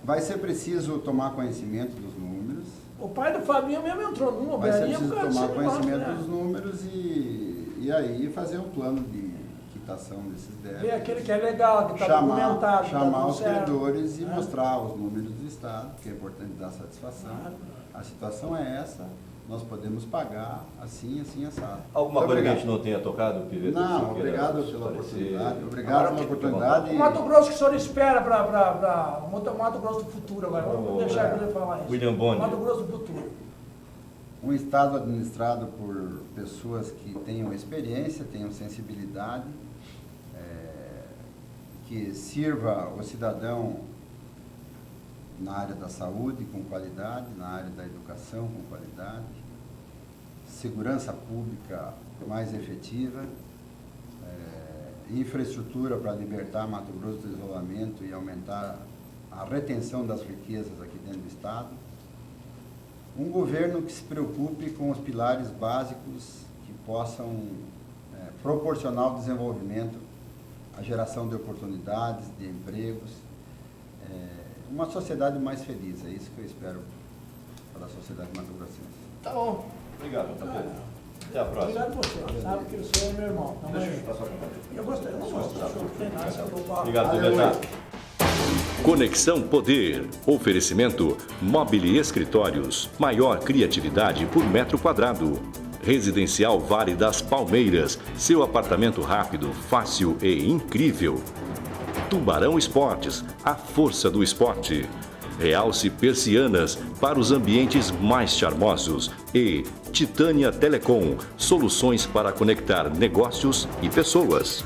Vai ser preciso tomar conhecimento dos números, O pai do Fabinho mesmo entrou numa vai ser belinha preciso por causa tomar desse negócio, conhecimento né? dos números e aí fazer um plano de quitação desses Ver débitos. aquele que é legal, que está documentado, tá chamar tudo os certo. credores e É. mostrar os números do Estado, que é importante dar satisfação. Claro. A situação é essa, nós podemos pagar assim, assim, assado. Alguma Muito coisa que a obrigado. gente não tenha tocado, Piveta? Não, Você queira obrigado pela esclarecer? oportunidade. Obrigado Agora, pela fique à oportunidade. O Mato Grosso que o senhor espera para o Mato Grosso do futuro agora. Vamos deixar ele falar isso. William Boni. Mato Grosso do futuro. Um Estado administrado por pessoas que tenham experiência, tenham sensibilidade, que sirva o cidadão na área da saúde com qualidade, na área da educação com qualidade, segurança pública mais efetiva, infraestrutura para libertar Mato Grosso do isolamento e aumentar a retenção das riquezas aqui dentro do Estado. Um governo que se preocupe com os pilares básicos que possam proporcionar o desenvolvimento, a geração de oportunidades, de empregos, uma sociedade mais feliz. É isso que eu espero para a sociedade mato-grossense. Tá bom. Obrigado, JP. Até a próxima. Obrigado a você. Sabe que você é meu irmão. Então, Deixa eu passar para eu gostei, eu não gosto de cachorro, não tem nada, se eu vou falar. Obrigado, secretário. Conexão Poder. Oferecimento Mobile Escritórios. Maior criatividade por metro quadrado. Residencial Vale das Palmeiras. Seu apartamento rápido, fácil e incrível. Tubarão Esportes. A força do esporte. Realce Persianas para os ambientes mais charmosos. E Titânia Telecom. Soluções para conectar negócios e pessoas.